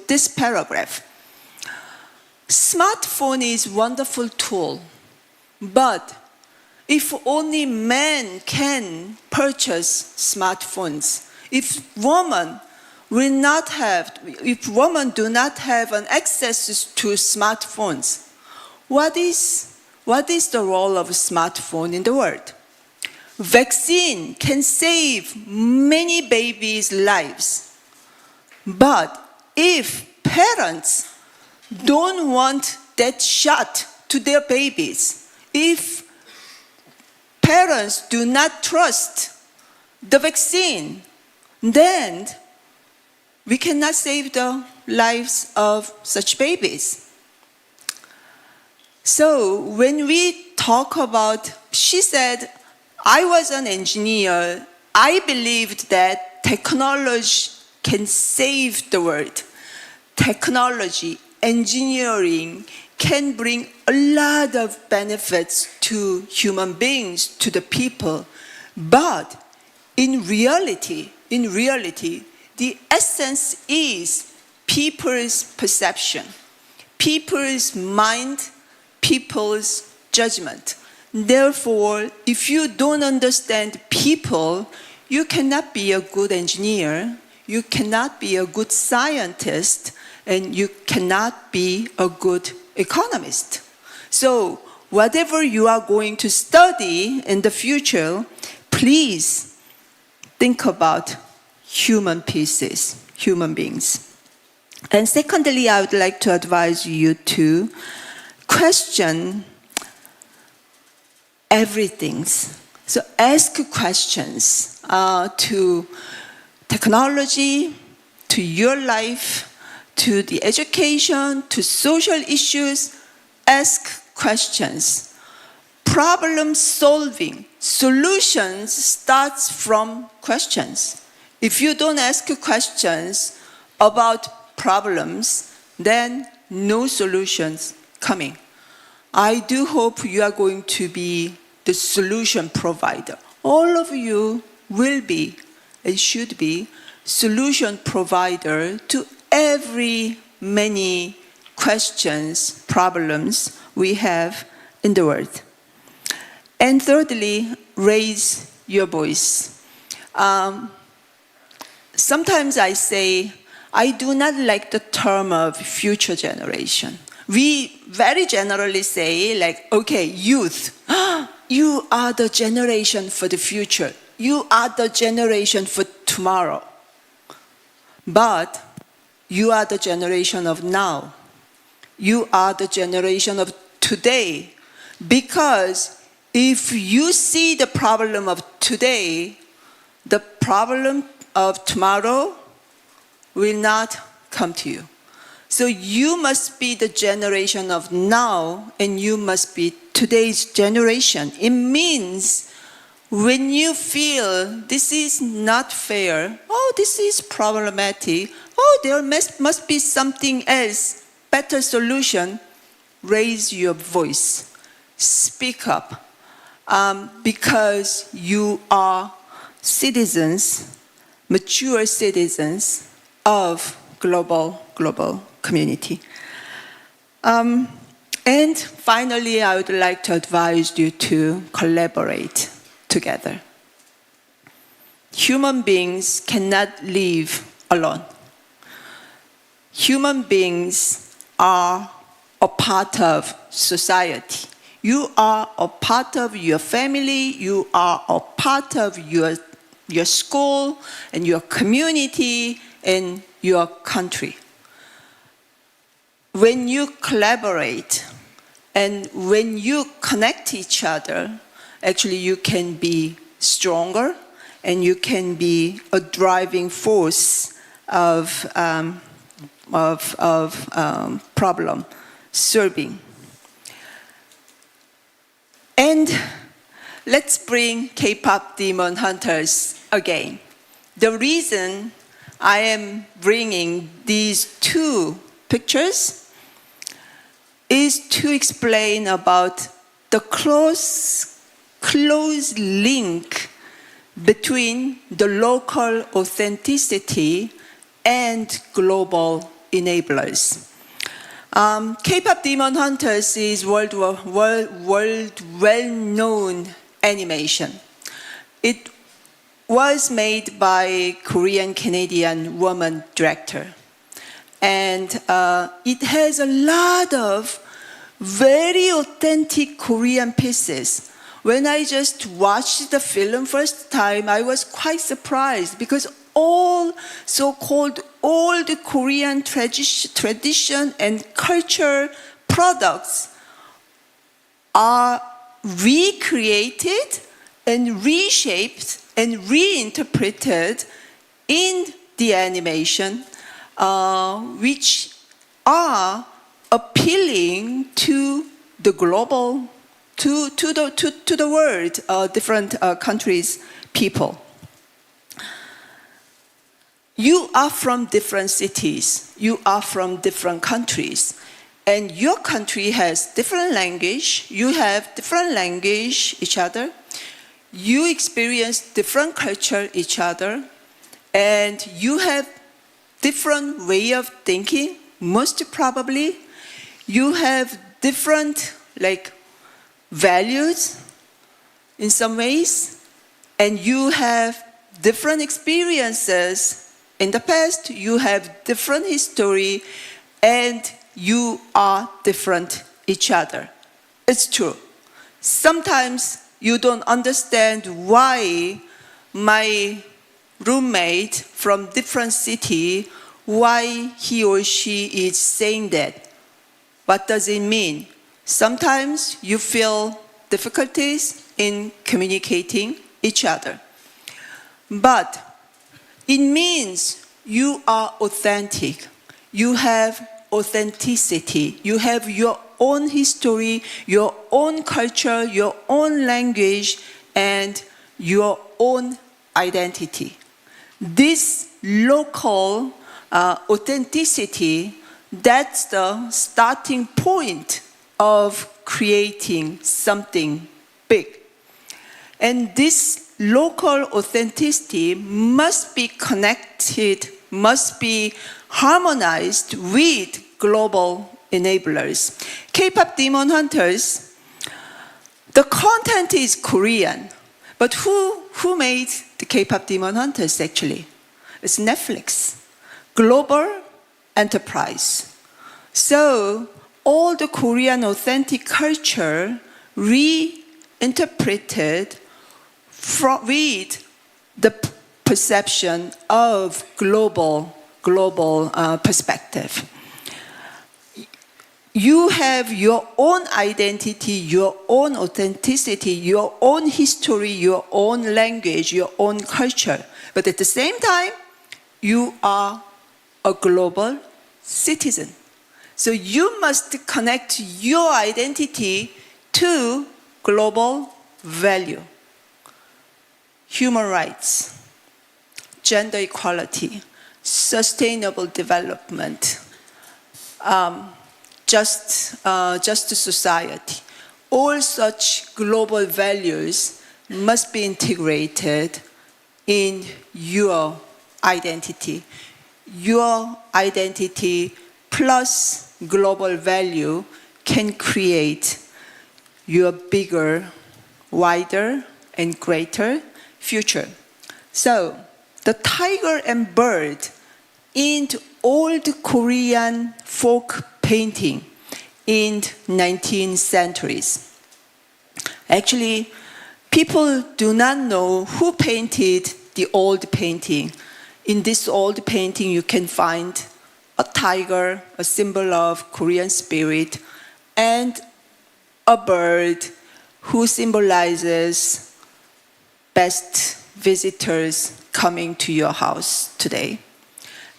this paragraph. Smartphone is a wonderful tool, but if only men can purchase smartphones, if women do not have an access to smartphones, what is the role of a smartphone in the world? Vaccine can save many babies' lives, but if parents don't want that shot to their babies, if parents do not trust the vaccine, then we cannot save the lives of such babies. So when we talk about, she said, I was an engineer. I believed that technology can save the world. Technology, engineering can bring a lot of benefits to human beings, to the people. But in reality, the essence is people's perception, people's mind, people's judgment. Therefore, if you don't understand people, you cannot be a good engineer, you cannot be a good scientist, and you cannot be a good economist. So, whatever you are going to study in the future, please think about human pieces, human beings. And secondly, I would like to advise you to question everything. So ask questions to technology, to your life, to the education, to social issues. Ask questions. Problem solving, solutions starts from questions. If you don't ask questions about problems, then no solutions coming. I do hope you are going to be the solution provider. All of you will be and should be solution provider to many questions, problems we have in the world. And thirdly, raise your voice. Sometimes I say, I do not like the term of future generation. We very generally say, like, okay, youth, you are the generation for the future. You are the generation for tomorrow. But you are the generation of now. You are the generation of today. Because if you see the problem of today, the problem of tomorrow will not come to you. So you must be the generation of now, and you must be today's generation. It means when you feel this is not fair, oh, this is problematic, oh, there must be something else, better solution, raise your voice, speak up, because you are citizens, mature citizens of global community. And finally, I would like to advise you to collaborate together. Human beings cannot live alone. Human beings are a part of society. You are a part of your family, you are a part of your school and your community and your country. When you collaborate and when you connect each other, actually you can be stronger and you can be a driving force of problem solving. And let's bring K-pop Demon Hunters again. The reason I am bringing these two pictures, is to explain about the close link between the local authenticity and global enablers. K-pop Demon Hunters is world well-known animation. It was made by Korean-Canadian woman director. And it has a lot of very authentic Korean pieces. When I just watched the film first time, I was quite surprised because all so-called old Korean tradition and culture products are recreated and reshaped and reinterpreted in the animation, which are appealing to the global, to the world, different countries, people. You are from different cities, you are from different countries, and your country has different language, you have different language each other, you experience different culture each other, and you have different way of thinking, most probably. You have different values in some ways, and you have different experiences in the past, you have different history, and you are different each other. It's true. Sometimes you don't understand why my roommate from different city, why he or she is saying that. What does it mean? Sometimes you feel difficulties in communicating each other. But it means you are authentic. You have authenticity. You have your own history, your own culture, your own language, and your own identity. This local authenticity, that's the starting point of creating something big. And this local authenticity must be connected, must be harmonized with global enablers. K-pop Demon Hunters, the content is Korean, but who made the K-pop Demon Hunters actually? It's Netflix, global enterprise. So all the Korean authentic culture reinterpreted with the perception of global perspective. You have your own identity, your own authenticity, your own history, your own language, your own culture. But at the same time, you are a global citizen. So you must connect your identity to global value. Human rights, gender equality, sustainable development, just society. All such global values must be integrated in your identity. Your identity plus global value can create your bigger, wider, and greater future. So, the tiger and bird in old Korean folk painting in 19th centuries. Actually, people do not know who painted the old painting. In this old painting, you can find a tiger, a symbol of Korean spirit, and a bird who symbolizes best visitors coming to your house today.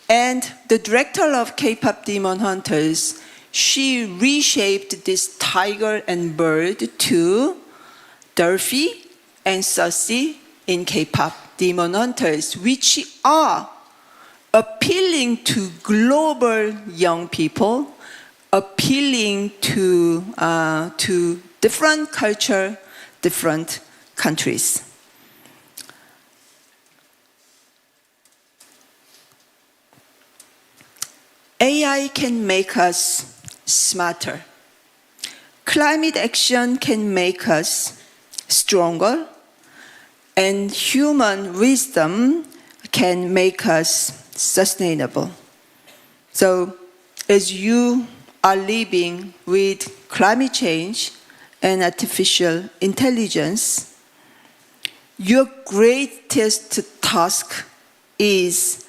And the director of K-pop Demon Hunters, she reshaped this tiger and bird to Durfee and Sussy in K-pop Demon Hunters, which are appealing to global young people, appealing to different culture, different countries. AI can make us smarter. Climate action can make us stronger, and human wisdom can make us sustainable. So, as you are living with climate change and artificial intelligence, your greatest task is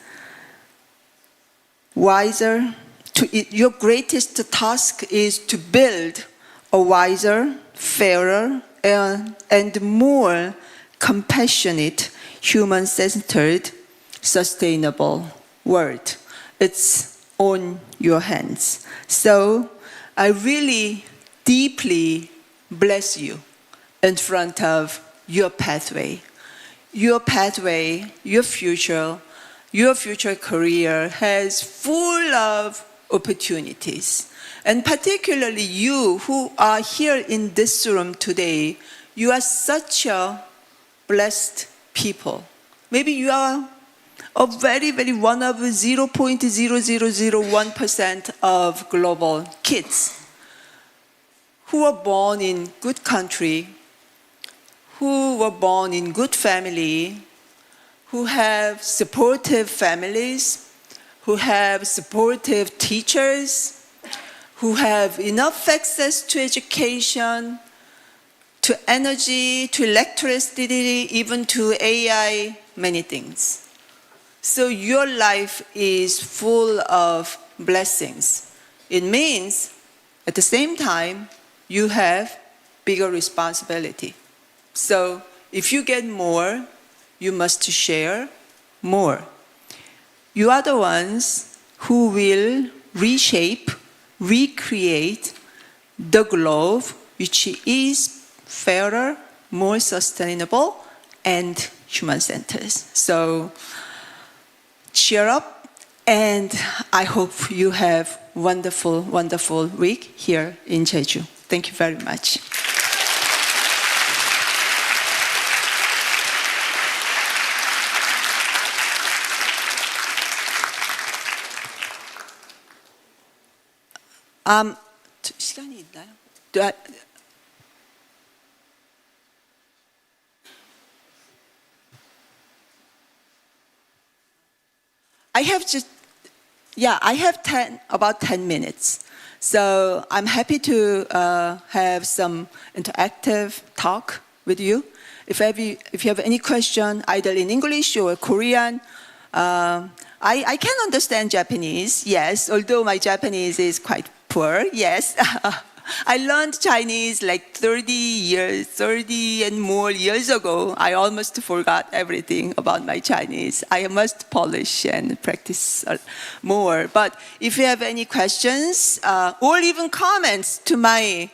your greatest task is to build a wiser, fairer, and more compassionate, human-centered, sustainable world. It's on your hands. So I really deeply bless you in front of your pathway. Your pathway, your future career has full of opportunities. And particularly you who are here in this room today, you are such a blessed people. Maybe you are a very one of 0.0001% of global kids who were born in good country, who were born in good family, who have supportive families, who have supportive teachers, who have enough access to education, to energy, to electricity, even to AI, many things. So your life is full of blessings. It means, at the same time, you have bigger responsibility. So if you get more, you must share more. You are the ones who will reshape, recreate the globe, which is fairer, more sustainable, and human-centered. So cheer up, and I hope you have wonderful, wonderful week here in Jeju. Thank you very much. 시간이 있나요? I have about 10 minutes. So I'm happy to have some interactive talk with you. If you have any question, either in English or Korean, I can understand Japanese, yes, although my Japanese is quite poor, yes. I learned Chinese like 30 and more years ago. I almost forgot everything about my Chinese. I must polish and practice more. But if you have any questions or even comments to my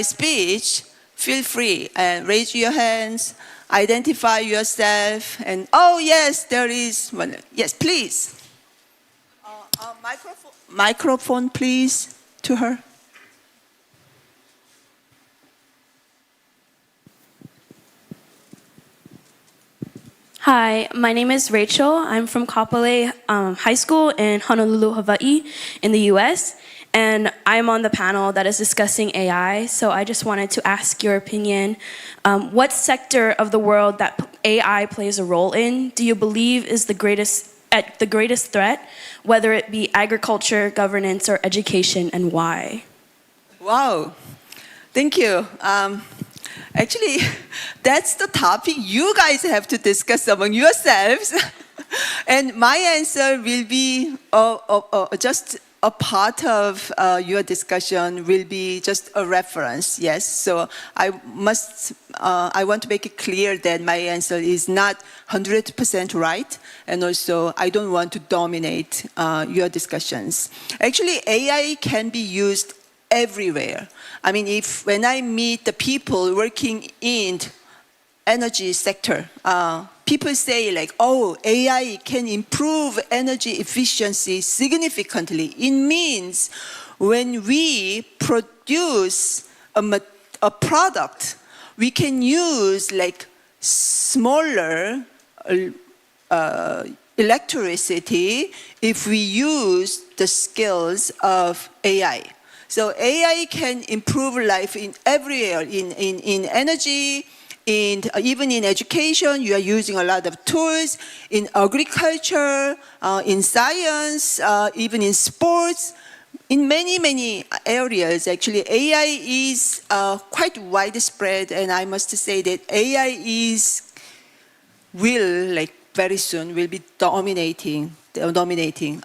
speech, feel free and raise your hands, identify yourself, and oh yes, there is one. Yes, please. Microphone, please, to her. Hi, my name is Rachel. I'm from Kapolei High School in Honolulu, Hawaii, in the US. And I'm on the panel that is discussing AI. So I just wanted to ask your opinion. What sector of the world that AI plays a role in do you believe is the greatest threat, whether it be agriculture, governance, or education, and why? Wow, thank you. Actually, that's the topic you guys have to discuss among yourselves. And my answer will be just a part of your discussion, will be just a reference, yes. So I want to make it clear that my answer is not 100% right, and also I don't want to dominate your discussions. Actually, AI can be used everywhere. I mean, when I meet the people working in energy sector, people say like, oh, AI can improve energy efficiency significantly. It means when we produce a product, we can use like smaller electricity if we use the skills of AI. So AI can improve life in every area, in energy, even in education. You are using a lot of tools, in agriculture, in science, even in sports. In many, many areas, actually, AI is quite widespread, and I must say that AI very soon will be dominating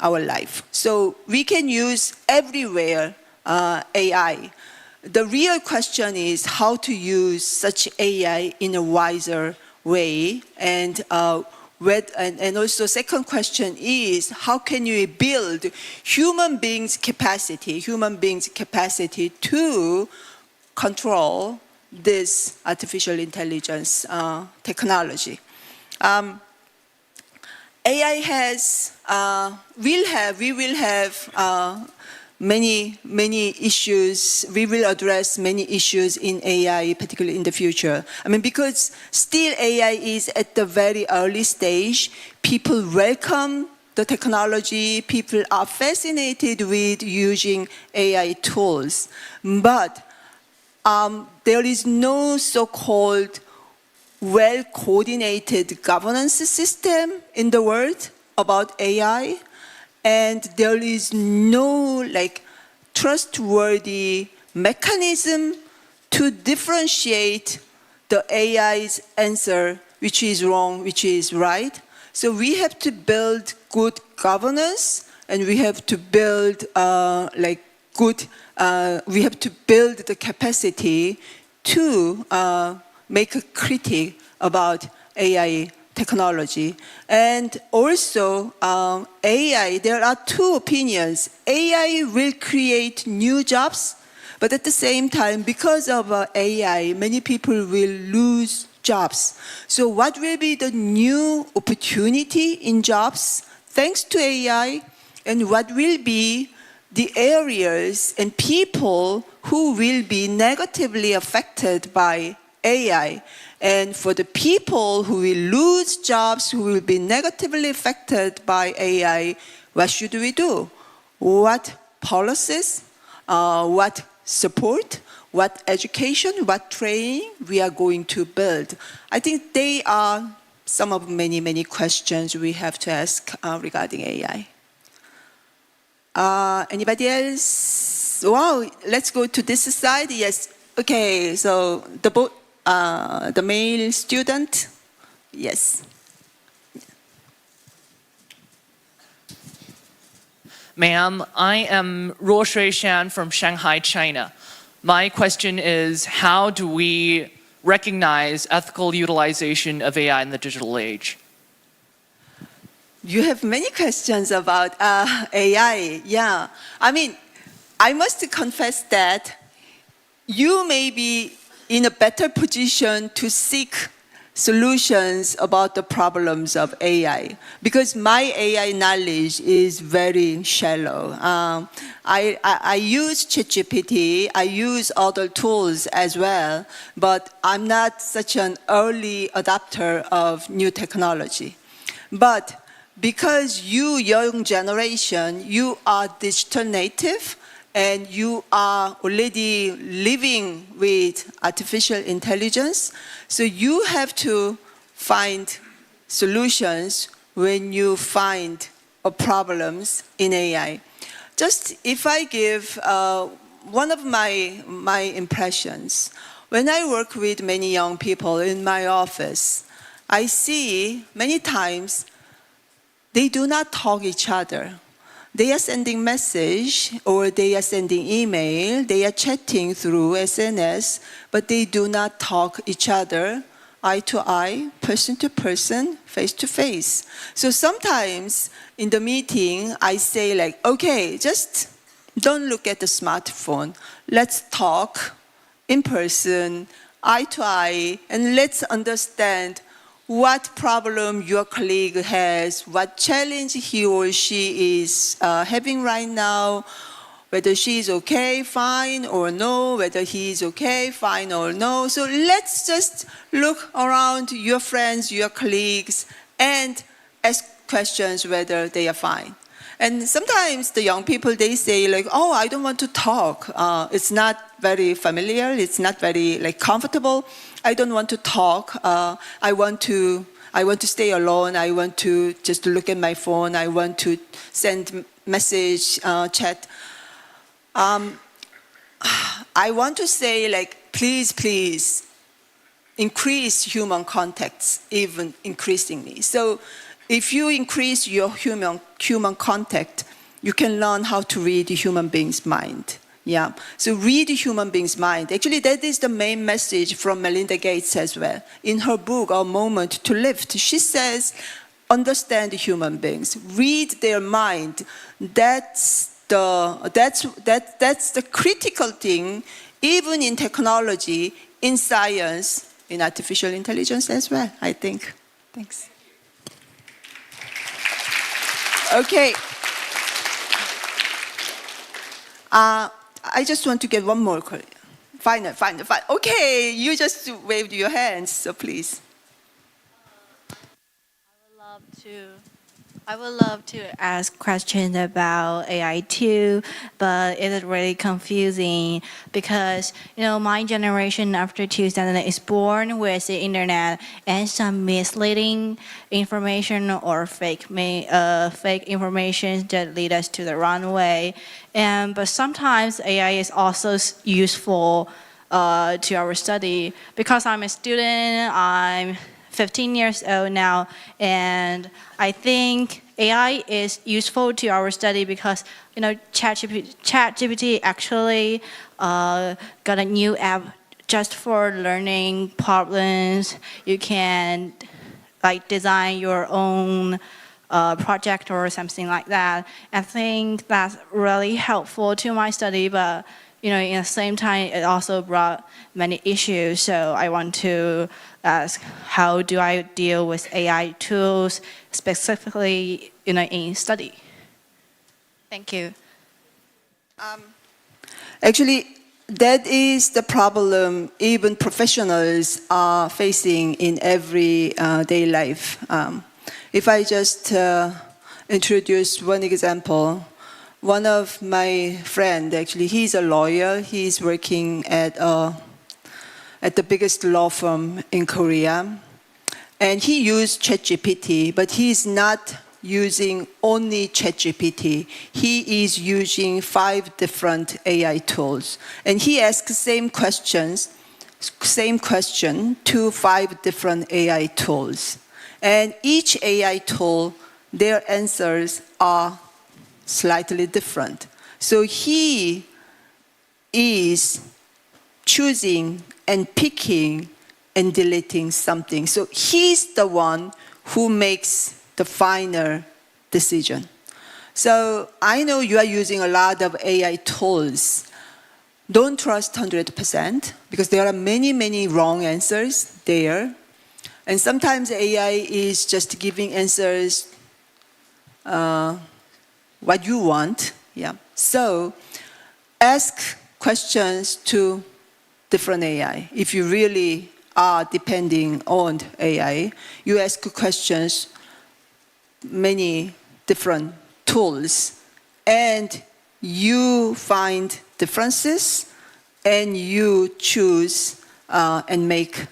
our life. So we can use everywhere AI. The real question is how to use such AI in a wiser way, and also second question is how can you build human beings' capacity to control this artificial intelligence technology. AI we will have many issues. We will address many issues in AI, particularly in the future. I mean, because still AI is at the very early stage. People welcome the technology. People are fascinated with using AI tools. But there is no so-called well-coordinated governance system in the world about AI, and there is no trustworthy mechanism to differentiate the AI's answer, which is wrong, which is right. So we have to build good governance, and we have to build we have to build the capacity to make a critique about AI technology. And also AI, there are two opinions. AI will create new jobs, but at the same time, because of AI, many people will lose jobs. So what will be the new opportunity in jobs thanks to AI, and what will be the areas and people who will be negatively affected by AI? And for the people who will lose jobs, who will be negatively affected by AI, what should we do? What policies, what support, what education, what training we are going to build? I think they are some of many questions we have to ask regarding AI. Anybody else? Wow, let's go to this side. Yes. Okay, so the male student. Yes. Ma'am, I am Ruo Shui-Shan from Shanghai, China. My question is, how do we recognize ethical utilization of AI in the digital age? You have many questions about AI. Yeah. I mean, I must confess that you may be in a better position to seek solutions about the problems of AI, because my AI knowledge is very shallow. I use ChatGPT, I use other tools as well, but I'm not such an early adopter of new technology. But because you, young generation, you are digital native, and you are already living with artificial intelligence, so you have to find solutions when you find problems in AI. Just if I give one of my impressions, when I work with many young people in my office, I see many times they do not talk each other. They are sending message, or they are sending email, they are chatting through SNS, but they do not talk each other eye to eye, person to person, face to face. So sometimes in the meeting, I say like, okay, just don't look at the smartphone. Let's talk in person, eye to eye, and let's understand what problem your colleague has, what challenge he or she is having right now, whether she's okay, fine, or no, whether he's okay, fine, or no. So let's just look around your friends, your colleagues, and ask questions whether they are fine. And sometimes the young people, they say like, oh, I don't want to talk. It's not very familiar. It's not very comfortable. I don't want to talk. I want to stay alone. I want to just look at my phone. I want to send message, chat. I want to say please increase human contacts, even increasingly. So if you increase your human contact, you can learn how to read the human being's mind. Yeah. So read the human being's mind. Actually, that is the main message from Melinda Gates as well. In her book, A Moment to Live, she says, understand human beings, read their mind. That's the critical thing, even in technology, in science, in artificial intelligence as well, I think. Thanks. Okay. I just want to get one more. Fine. Okay, you just waved your hands, so please. I would love to ask questions about AI too, but it is really confusing because my generation after 2000 is born with the internet and some misleading information or fake information that lead us to the wrong way. But sometimes AI is also useful to our study because I'm a student. I'm 15 years old now, and I think AI is useful to our study because ChatGPT actually got a new app just for learning problems. You can design your own project or something like that. I think that's really helpful to my study, but in the same time, it also brought many issues. So I want to ask, how do I deal with AI tools, specifically in study? Thank you. Actually, that is the problem even professionals are facing in everyday life. If I just introduce one example, one of my friend, actually, he's a lawyer. He's working at the biggest law firm in Korea. And he used ChatGPT, but he's not using only ChatGPT. He is using 5 different AI tools. And he asks same question to 5 different AI tools. And each AI tool, their answers are slightly different. So he is choosing and picking and deleting something. So he's the one who makes the final decision. So I know you are using a lot of AI tools. Don't trust 100% because there are many, many wrong answers there. And sometimes AI is just giving answers what you want. Yeah. So ask questions to different AI. If you really are depending on AI, you ask questions, many different tools, and you find differences, and you choose and make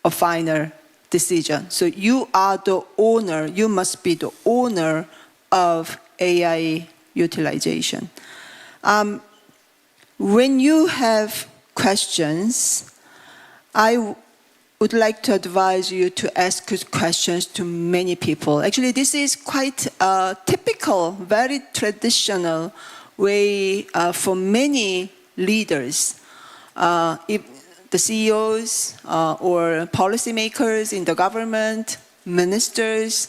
a final decision. So you are the owner, you must be the owner of AI utilization. When you have questions, I would like to advise you to ask questions to many people. Actually, this is quite a typical, very traditional way for many leaders, if the CEOs or policymakers in the government, ministers,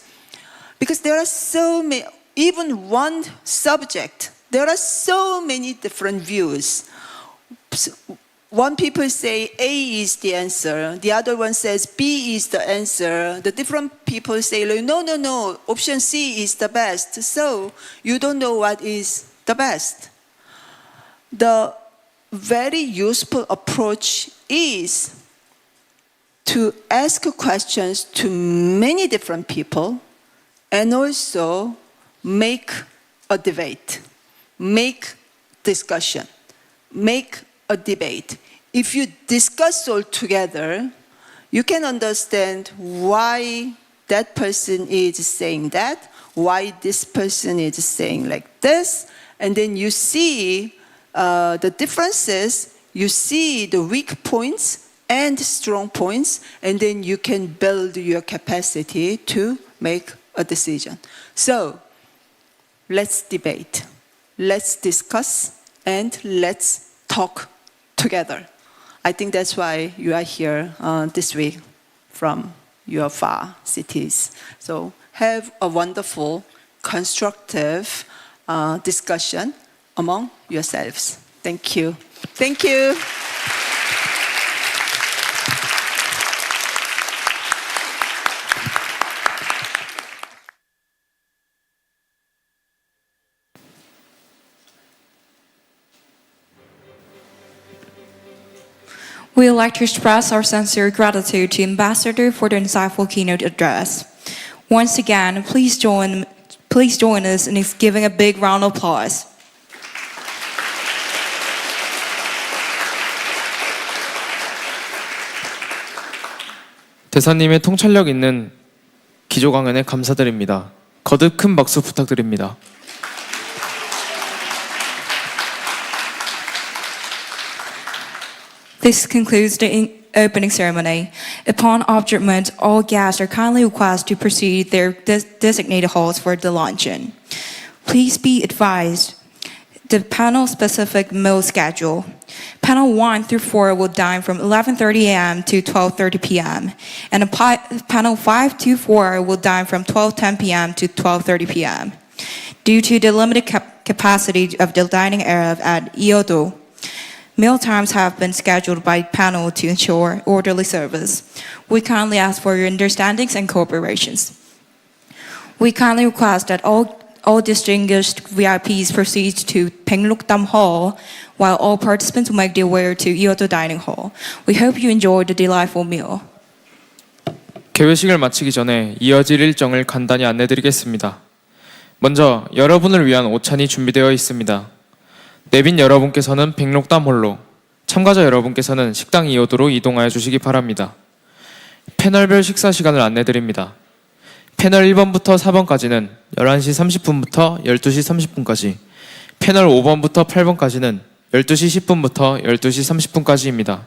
because there are so many, even one subject, there are so many different views. One people say A is the answer, the other one says B is the answer. The different people say, no, option C is the best. So you don't know what is the best. the very useful approach is to ask questions to many different people and also make a debate, make discussion, make a debate. If you discuss all together, you can understand why that person is saying that, why this person is saying like this, and then you see the differences, you see the weak points and strong points, and then you can build your capacity to make a decision. So let's debate, let's discuss, and let's talk together. I think that's why you are here this week from your far cities. So have a wonderful, constructive discussion among yourselves. Thank you. Thank you. We would like to express our sincere gratitude to Ambassador for the insightful keynote address. Once again, please join us in giving a big round of applause. 대사님의 통찰력 있는 기조 강연에 감사드립니다. 거듭 큰 박수 부탁드립니다. This concludes the opening ceremony. Upon adjournment, all guests are kindly requested to proceed their designated halls for the luncheon. Please be advised the panel-specific meal schedule. Panel 1 through 4 will dine from 11:30 a.m. to 12:30 p.m. and panel 5 to 4 will dine from 12:10 p.m. to 12:30 p.m. Due to the limited capacity of the dining area at Kyoto, meal times have been scheduled by panel to ensure orderly service. We kindly ask for your understandings and cooperations. We kindly request that all distinguished VIPs proceed to Penglukdam Hall, while all participants will make their way to Kyoto Dining Hall. We hope you enjoy the delightful meal. 개회식을 마치기 전에 이어질 일정을 간단히 안내드리겠습니다. 먼저 여러분을 위한 오찬이 준비되어 있습니다. 내빈 여러분께서는 백록담 홀로, 참가자 여러분께서는 식당 2호도로 이동하여 주시기 바랍니다. 패널별 식사 시간을 안내드립니다. 패널 1번부터 4번까지는 11시 30분부터 12시 30분까지, 패널 5번부터 8번까지는 12시 10분부터 12시 30분까지입니다.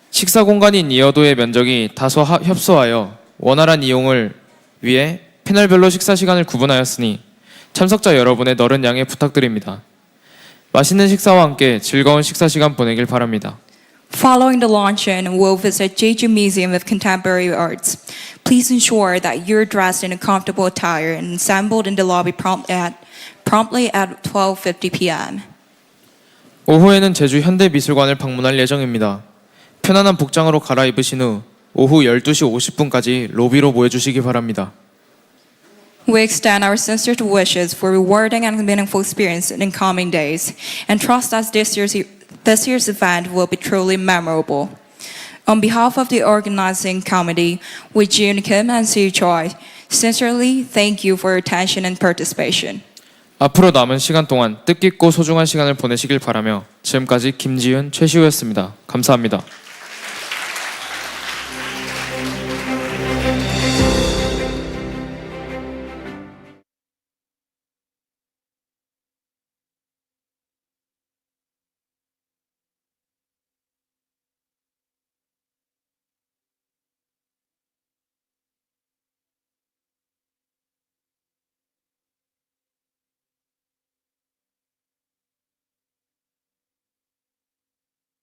식사 공간인 2호도의 면적이 다소 협소하여 원활한 이용을 위해 패널별로 식사 시간을 구분하였으니 참석자 여러분의 너른 양해 부탁드립니다. 맛있는 식사와 함께 즐거운 식사 시간 보내길 바랍니다. Following the luncheon, we'll visit Jeju Museum of Contemporary Arts. Please ensure that you're dressed in a comfortable attire and assembled in the lobby promptly at 12:50 p.m. 오후에는 제주 현대미술관을 방문할 예정입니다. 편안한 복장으로 갈아입으신 후 오후 12시 50분까지 로비로 모여주시기 바랍니다. We extend our sincere wishes for rewarding and meaningful experience in coming days, and trust that this year's event will be truly memorable. On behalf of the organizing committee, we, Jun Kim and Soo Choi, sincerely thank you for your attention and participation. 앞으로 남은 시간 동안 뜻깊고 소중한 시간을 보내시길 바라며 지금까지 김지윤, 최시우였습니다. 감사합니다.